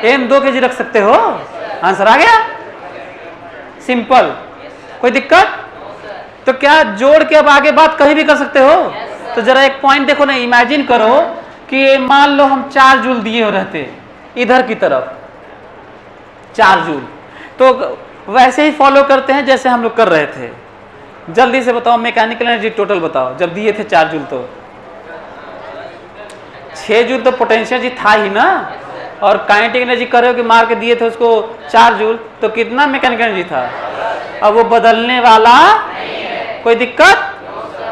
m 2 kg रख सकते हो, आंसर आ गया, सिंपल, कोई दिक्कत? तो क्या जोड़ के अब आगे बात कहीं भी कर सकते हो? तो जरा एक पॉइंट देखो ना, इमेजिन करो कि मान लो हम 4 जूल दिए हो रहते इधर की तरफ 4 जूल, तो वैसे ही फॉलो करते हैं जैसे हम लोग कर रहे थे। जल्दी से बताओ मैकेनिकल एनर्जी टोटल बताओ, जब दिए थे 4 जूल तो 6 जूल तो पोटेंशियल एनर्जी था ही ना, और काइनेटिक एनर्जी कर रहे हो कि मार के दिए थे उसको 4 जूल, तो कितना मैकेनिकल एनर्जी था? अब वो बदलने वाला, कोई दिक्कत?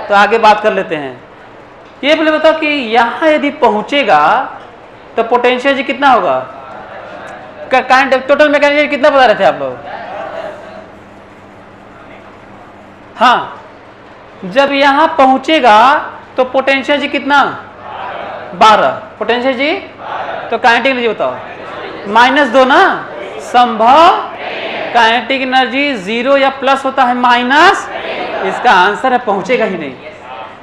तो आगे बात कर लेते हैं। ये बोले बताओ कि यहां यदि पहुंचेगा तो पोटेंशियल एनर्जी कितना होगा? टोटल मैकेनिकल एनर्जी कितना बता रहे थे आप लोग? हाँ, जब यहां पहुंचेगा तो पोटेंशियल एनर्जी कितना? 12, पोटेंशियल एनर्जी, तो काइनेटिक एनर्जी बताओ -2 ना, संभव काइनेटिक एनर्जी 0 या प्लस होता है माइनस, इसका आंसर है पहुंचेगा ही नहीं।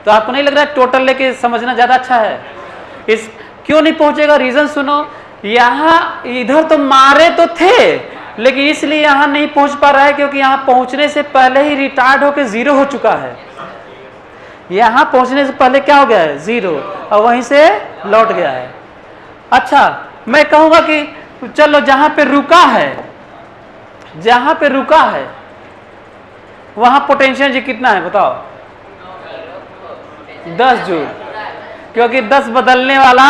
तो आपको नहीं लग रहा है टोटल लेके समझना ज्यादा अच्छा है? इस क्यों नहीं पहुंचेगा, रीजन सुनो, यहां इधर तो मारे तो थे, लेकिन इसलिए यहां नहीं पहुंच पा रहा है क्योंकि यहां पहुंचने से पहले ही रिटार्ड होकर 0 हो चुका है। यहां पहुंचने से पहले क्या हो गया है? 0, और वहीं से लौट गया है। अच्छा, मैं कहूंगा कि चलो जहां पे रुका है, जहां पे रुका है वहां पोटेंशियल एनर्जी कितना है बताओ? 10 जूल, क्योंकि 10 बदलने वाला,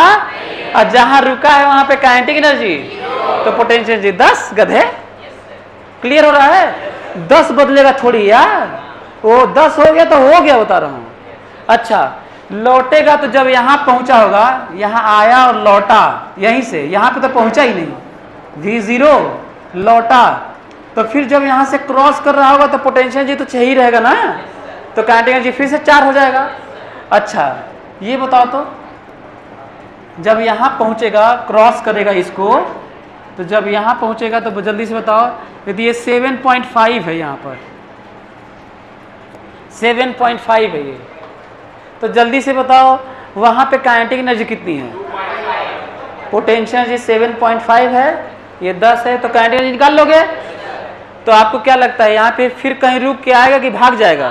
और जहां रुका है वहां पे काइनेटिक एनर्जी, तो पोटेंशियल एनर्जी 10, गधे। क्लियर हो रहा है? 10 बदलेगा थोड़ी यार, वो 10 हो गया तो हो गया, बता रहा हूं। अच्छा, लौटेगा तो जब यहां पहुंचा होगा, यहां आया और लौटा, यहीं से यहां पे तो पहुंचा ही नहीं, V0 लौटा, तो फिर जब यहां से क्रॉस कर रहा होगा तो पोटेंशियल एनर्जी तो चाहिए रहेगा ना, तो काइनेटिक एनर्जी फिर से 4 हो जाएगा। अच्छा, ये बताओ तो जब यहां पहुंचेगा, क्रॉस करेगा इसको, तो जब यहां पहुंचेगा तो जल्दी से बताओ, यदि ये 7.5 है, यहां पर 7.5 है ये, तो जल्दी से बताओ वहां पे काइनेटिक एनर्जी कितनी है? पोटेंशियल एनर्जी 7.5 है, ये 10 है, तो काइनेटिक एनर्जी निकाल लोगे। तो आपको क्या लगता है यहाँ पे फिर कहीं रुक के आएगा कि भाग जाएगा?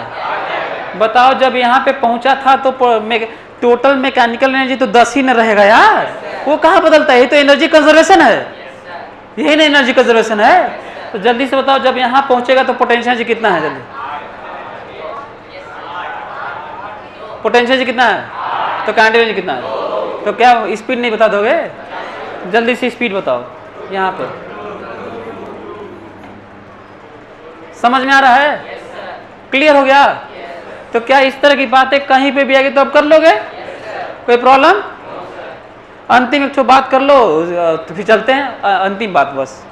बताओ, जब यहाँ पे पहुंचा था तो टोटल मैकेनिकल एनर्जी तो 10 ही न रहेगा यार, वो कहाँ बदलता है? ये तो एनर्जी कंजर्वेशन है, यही ना एनर्जी कंजर्वेशन है। तो जल्दी से बताओ जब यहाँ पहुंचेगा तो पोटेंशियल एनर्जी कितना है? जल्दी, पोटेंशियल एनर्जी कितना है? तो काइनेटिक एनर्जी कितना है? तो क्या स्पीड नहीं बता दोगे? जल्दी से स्पीड बताओ यहाँ पे, समझ में आ रहा है? क्लियर हो गया? तो क्या इस तरह की बातें कहीं पे भी आएगी तो अब कर लोगे? कोई प्रॉब्लम? अंतिम एक बात कर लो तो फिर चलते हैं, अंतिम बात बस।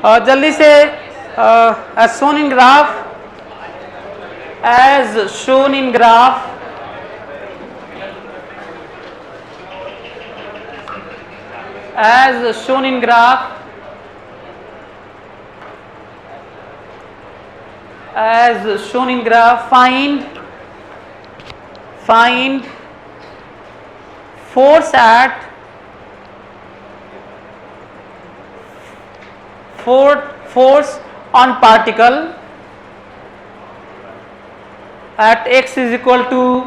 जल्दी से as shown in graph, as shown in graph, as shown in graph, as shown in graph, find force at force on particle at x is equal to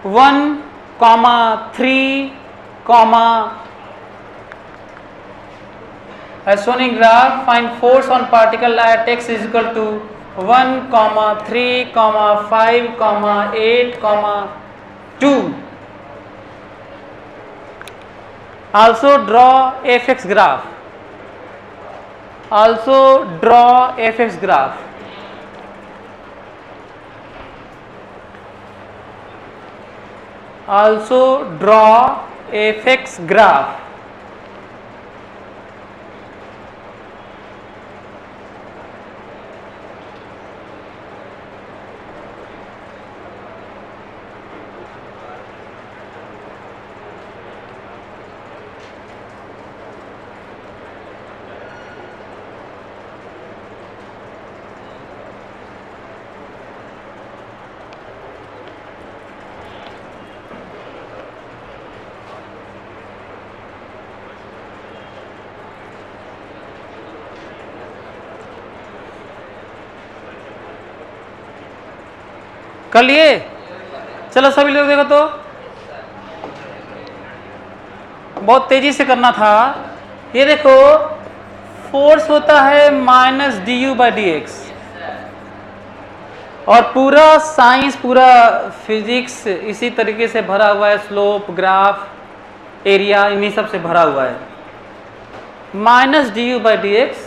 1, 3, as shown in graph, find force on particle at x is equal to 1, 3, 5, 8, 2. Also draw fx graph. Also draw fx graph. Also draw fx graph. कर लिए? चलो सभी लोग देखो तो, बहुत तेजी से करना था। ये देखो फोर्स होता है minus D U by D x, और पूरा साइंस, पूरा फिजिक्स इसी तरीके से भरा हुआ है। स्लोप, ग्राफ, एरिया, इन्हीं सब से भरा हुआ है। Minus D U by D x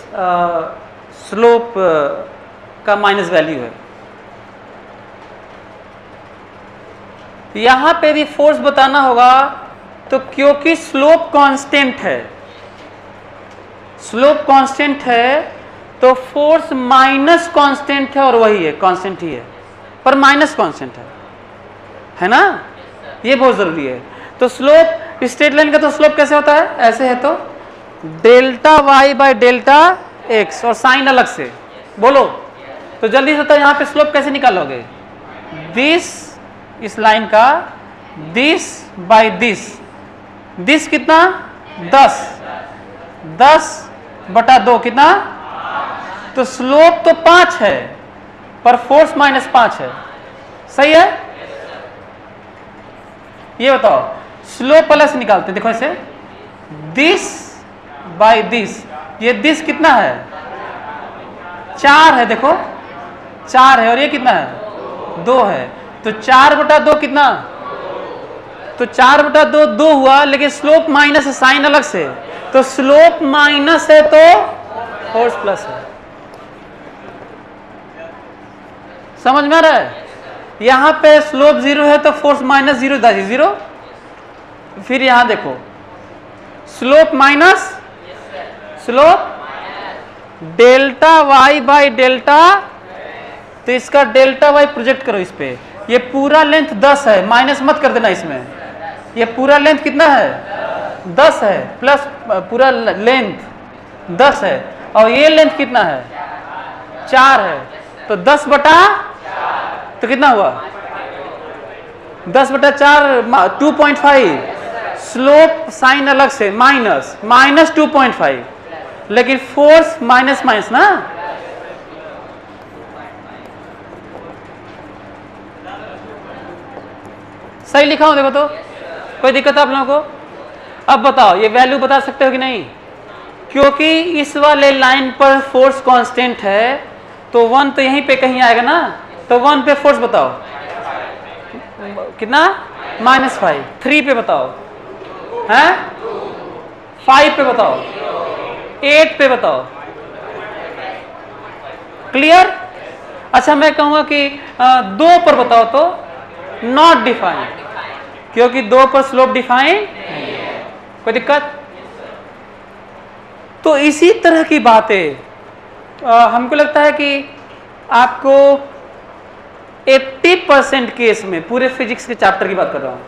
slope का माइनस वैल्यू है। यहां पे भी फोर्स बताना होगा, तो क्योंकि स्लोप कांस्टेंट है, स्लोप कांस्टेंट है, तो फोर्स माइनस कांस्टेंट है, और वही है, कांस्टेंट ही है, पर माइनस कांस्टेंट है ना? ये बहुत जरूरी है। तो स्लोप, स्ट्रेट लाइन का तो स्लोप कैसे होता है? ऐसे है तो delta Y by delta X, और साइन अलग से बोलो। तो जल्दी से तो यहां पे स्लोप कैसे निकालोगे? दिस, इस लाइन का दिस बाई दिस कितना? 10 बटा 2 कितना? तो स्लोप तो 5 है, पर फोर्स माइनस 5 है। सही है? ये बताओ, स्लोप प्लस निकालते, देखो ऐसे, दिस बाई दिस, ये दिस कितना है? 4 है, देखो 4 है, और ये कितना है? 2 है। तो 4 बटा 2 कितना? तो 4 बटा 2 2 हुआ, लेकिन स्लोप माइनस है, साइन अलग से। तो स्लोप माइनस है तो फोर्स प्लस है। समझ में आ रहा है? यहां पे स्लोप 0 है तो फोर्स माइनस 0, 0। फिर यहां देखो, slope minus slope delta Y by delta, तो इसका डेल्टा वाई प्रोजेक्ट करो इस पे। ये पूरा लेंथ 10 है, माइनस मत कर देना इसमें। ये पूरा लेंथ कितना है? 10 है, प्लस पूरा लेंथ 10 है, और ये लेंथ कितना है? 4 है। तो 10 बटा, तो कितना हुआ? 10 बटा 4 2.5। स्लोप साइन अलग से, माइनस 2.5, लेकिन फोर्स माइनस माइनस ना। सही लिखा हूं देखो तो? कोई दिक्कत है आप लोगों को? अब बताओ, ये वैल्यू बता सकते हो कि नहीं? क्योंकि इस वाले लाइन पर फोर्स कांस्टेंट है, तो 1 तो यहीं पे कहीं आएगा ना। तो 1 पे फोर्स बताओ कितना? -5। 3 पे बताओ, हैं? 5 पे बताओ, 8 पे बताओ। क्लियर? अच्छा, मैं कहूंगा कि 2 पर बताओ तो नॉट डिफाइंड, क्योंकि 2 पर स्लोप डिफाइन। कोई दिक्कत? तो इसी तरह की बातें हमको लगता है कि आपको 80% केस में, पूरे फिजिक्स के चैप्टर की बात कर रहा हूँ,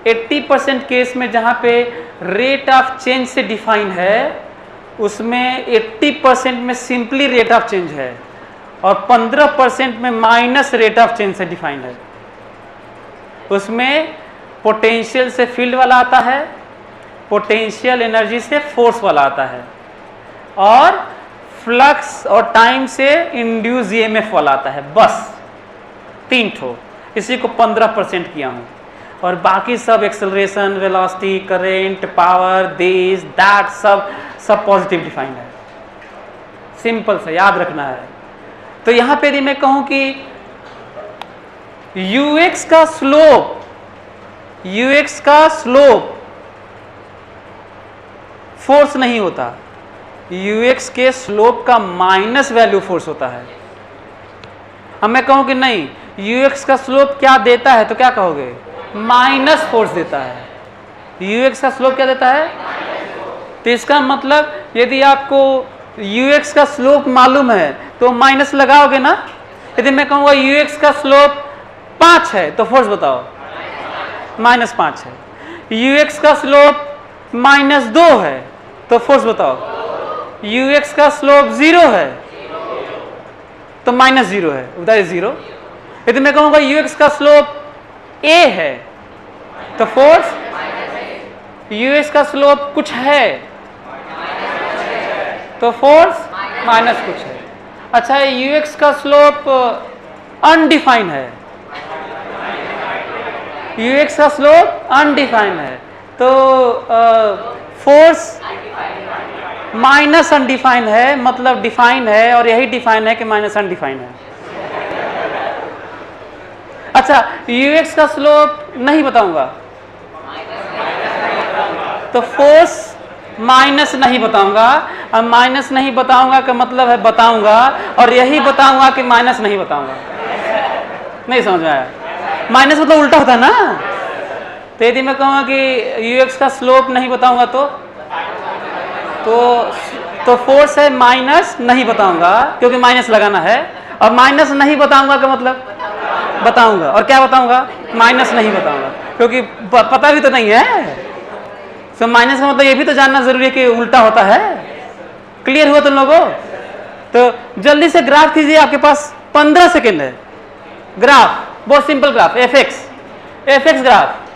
80% केस में जहाँ पे रेट ऑफ चेंज से डिफाइन है, उसमें 80% में सिंपली रेट ऑफ चेंज है और 15% में माइनस रेट ऑफ चेंज से डिफाइंड है। उसमें पोटेंशियल से फील्ड वाला आता है, पोटेंशियल एनर्जी से फोर्स वाला आता है, और फ्लक्स और टाइम से इंड्यूस ईएमएफ वाला आता है। बस 3 ठो, इसी को 15% किया हूँ, और बाकी सब acceleration, velocity, current, power, this that सब पॉजिटिव डिफाइंड है। सिंपल से याद रखना है। तो यहाँ पे यदि मैं कहूँ कि यूएक्स का स्लोप फोर्स नहीं होता, यूएक्स के स्लोप का माइनस वैल्यू फोर्स होता है। अब मैं कहूं कि नहीं, यूएक्स का स्लोप क्या देता है, तो क्या कहोगे? माइनस फोर्स देता है। यूएक्स का स्लोप क्या देता है? तो इसका मतलब यदि आपको यूएक्स का स्लोप मालूम है तो माइनस लगाओगे ना। यदि मैं कहूँगा यूएक्स का स्लोप 5 है तो फोर्स बताओ, -5 है। यूएक्स का स्लोप -2 है तो फोर्स बताओ, यूएक्स का स्लोप 0 है तो -0 है, दैट इज 0। यदि मैं कहूँगा यूएक्स का स्लोप a है तो फोर्स, यूएक्स का स्लोप कुछ है तो फोर्स माइनस कुछ है। अच्छा, यूएक्स का स्लोप अनडिफाइंड है, यूएक्स का स्लोप अनडिफाइंड है तो फोर्स माइनस अनडिफाइंड है, मतलब डिफाइंड है, और यही डिफाइंड है कि माइनस अनडिफाइंड है। अच्छा, यूएक्स का स्लोप नहीं बताऊंगा तो फोर्स माइनस नहीं बताऊंगा। अब माइनस नहीं बताऊंगा का मतलब है बताऊंगा, और यही बताऊंगा कि माइनस नहीं बताऊंगा। नहीं समझ में आया? माइनस मतलब उल्टा होता है ना। तो यदि मैं कहूँगा कि यूएक्स का स्लोप नहीं बताऊंगा तो फोर्स है माइनस नहीं बताऊंगा, क्योंकि माइनस लगाना है। और माइनस नहीं बताऊंगा का मतलब बताऊंगा, और क्या बताऊंगा? माइनस नहीं बताऊंगा, क्योंकि पता भी तो नहीं है। तो माइनस का मतलब ये भी तो जानना जरूरी है कि उल्टा होता है। क्लियर हुआ तुम लोगों? तो जल्दी से ग्राफ कीजिए, आपके पास 15 सेकेंड है। ग्राफ, बहुत सिंपल ग्राफ, एफएक्स ग्राफ।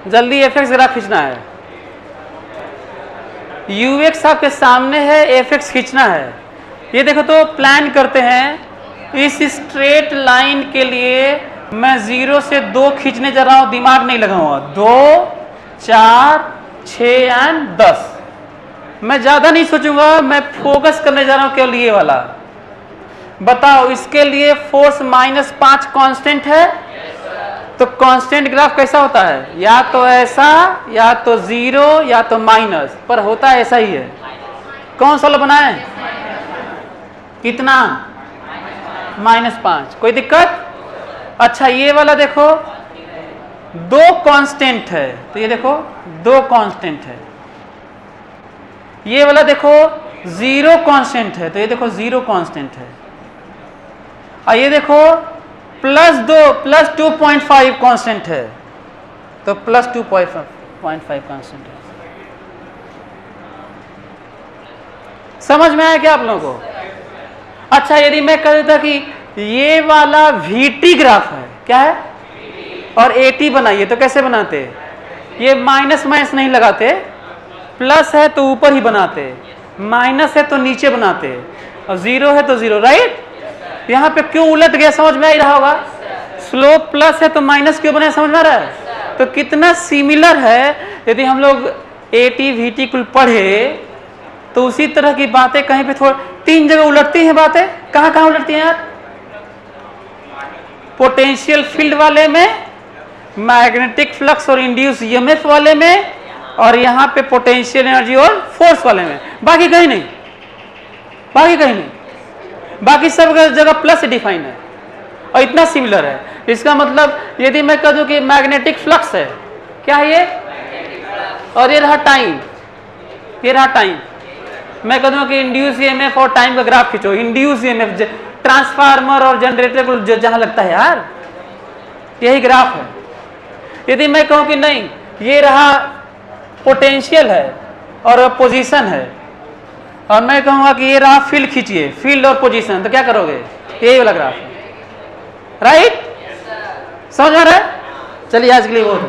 जल्दी एफएक्स ग्राफ खींचना है। यूएक्स आपके सामने है, एफएक्स खींचना है। ये देखो, तो प्लान करते हैं। इस स्ट्रेट लाइन के लिए मैं 0 से 2 खींचने जा रहा हूं, दिमाग नहीं लगाऊंगा। 2, 4, 6 एंड 10। मैं ज्यादा नहीं सोचूंगा, मैं फोकस करने जा रहा हूं केवल ये वाला। बताओ, इसके लिए फोर्स -5 कांस्टेंट है, तो कांस्टेंट ग्राफ कैसा होता है? या तो ऐसा, या तो 0, या तो माइनस, पर होता है ऐसा ही है। कौन सा बनाए? कितना? -5। कोई दिक्कत? अच्छा, ये वाला देखो, 2 कांस्टेंट है, तो ये देखो 2 कांस्टेंट है। ये वाला देखो 0 कांस्टेंट है, तो ये देखो 0 कांस्टेंट है। और ये देखो +2.5 कांस्टेंट है, तो +2.5 कांस्टेंट है। समझ में आया क्या आप लोगों को? अच्छा, यदि मैं कह देता कि ये वाला VT ग्राफ है, क्या है, और AT बनाइए, तो कैसे बनाते? ये माइनस नहीं लगाते, प्लस है तो ऊपर ही बनाते, माइनस है तो नीचे बनाते, और 0 है तो 0, राइट? यहाँ पे क्यों उलट गया समझ में आ ही रहा होगा। स्लोप प्लस है तो माइनस क्यों बने, समझ में आ रहा है? तो कितना सिमिलर है। यदि हम लोग AT VT कुल पढ़े तो उसी तरह की बातें कहीं पे थोड़ा 3 जगह उलटती हैं बातें। कहां कहां उलटती हैं यार? पोटेंशियल फील्ड वाले में, मैग्नेटिक फ्लक्स और इंड्यूस ईएमएफ वाले में, और यहां पे पोटेंशियल एनर्जी और फोर्स वाले में। बाकी कहीं नहीं, बाकी कहीं नहीं, बाकी सब जगह प्लस से डिफाइन है और इतना सिमिलर है। इसका मतलब यदि मैं कह दूं कि मैग्नेटिक फ्लक्स है, क्या है ये, और ये रहा टाइम, ये रहा टाइम। मैं कह दूं कि इंड्यूस ईएमएफ और टाइम का ग्राफ खींचो। इंड्यूस ईएमएफ ट्रांसफार्मर और जनरेटर को जहां लगता है यार, यही ग्राफ है। यदि मैं कहूं कि नहीं, ये रहा पोटेंशियल है और पोजीशन है, और मैं कहूंगा कि ये रहा फील्ड, खींचिए फील्ड और पोजीशन, तो क्या करोगे? यही वाला ग्राफ है, राइट? समझ आ रहा है? चलिए आज के लिए बहुत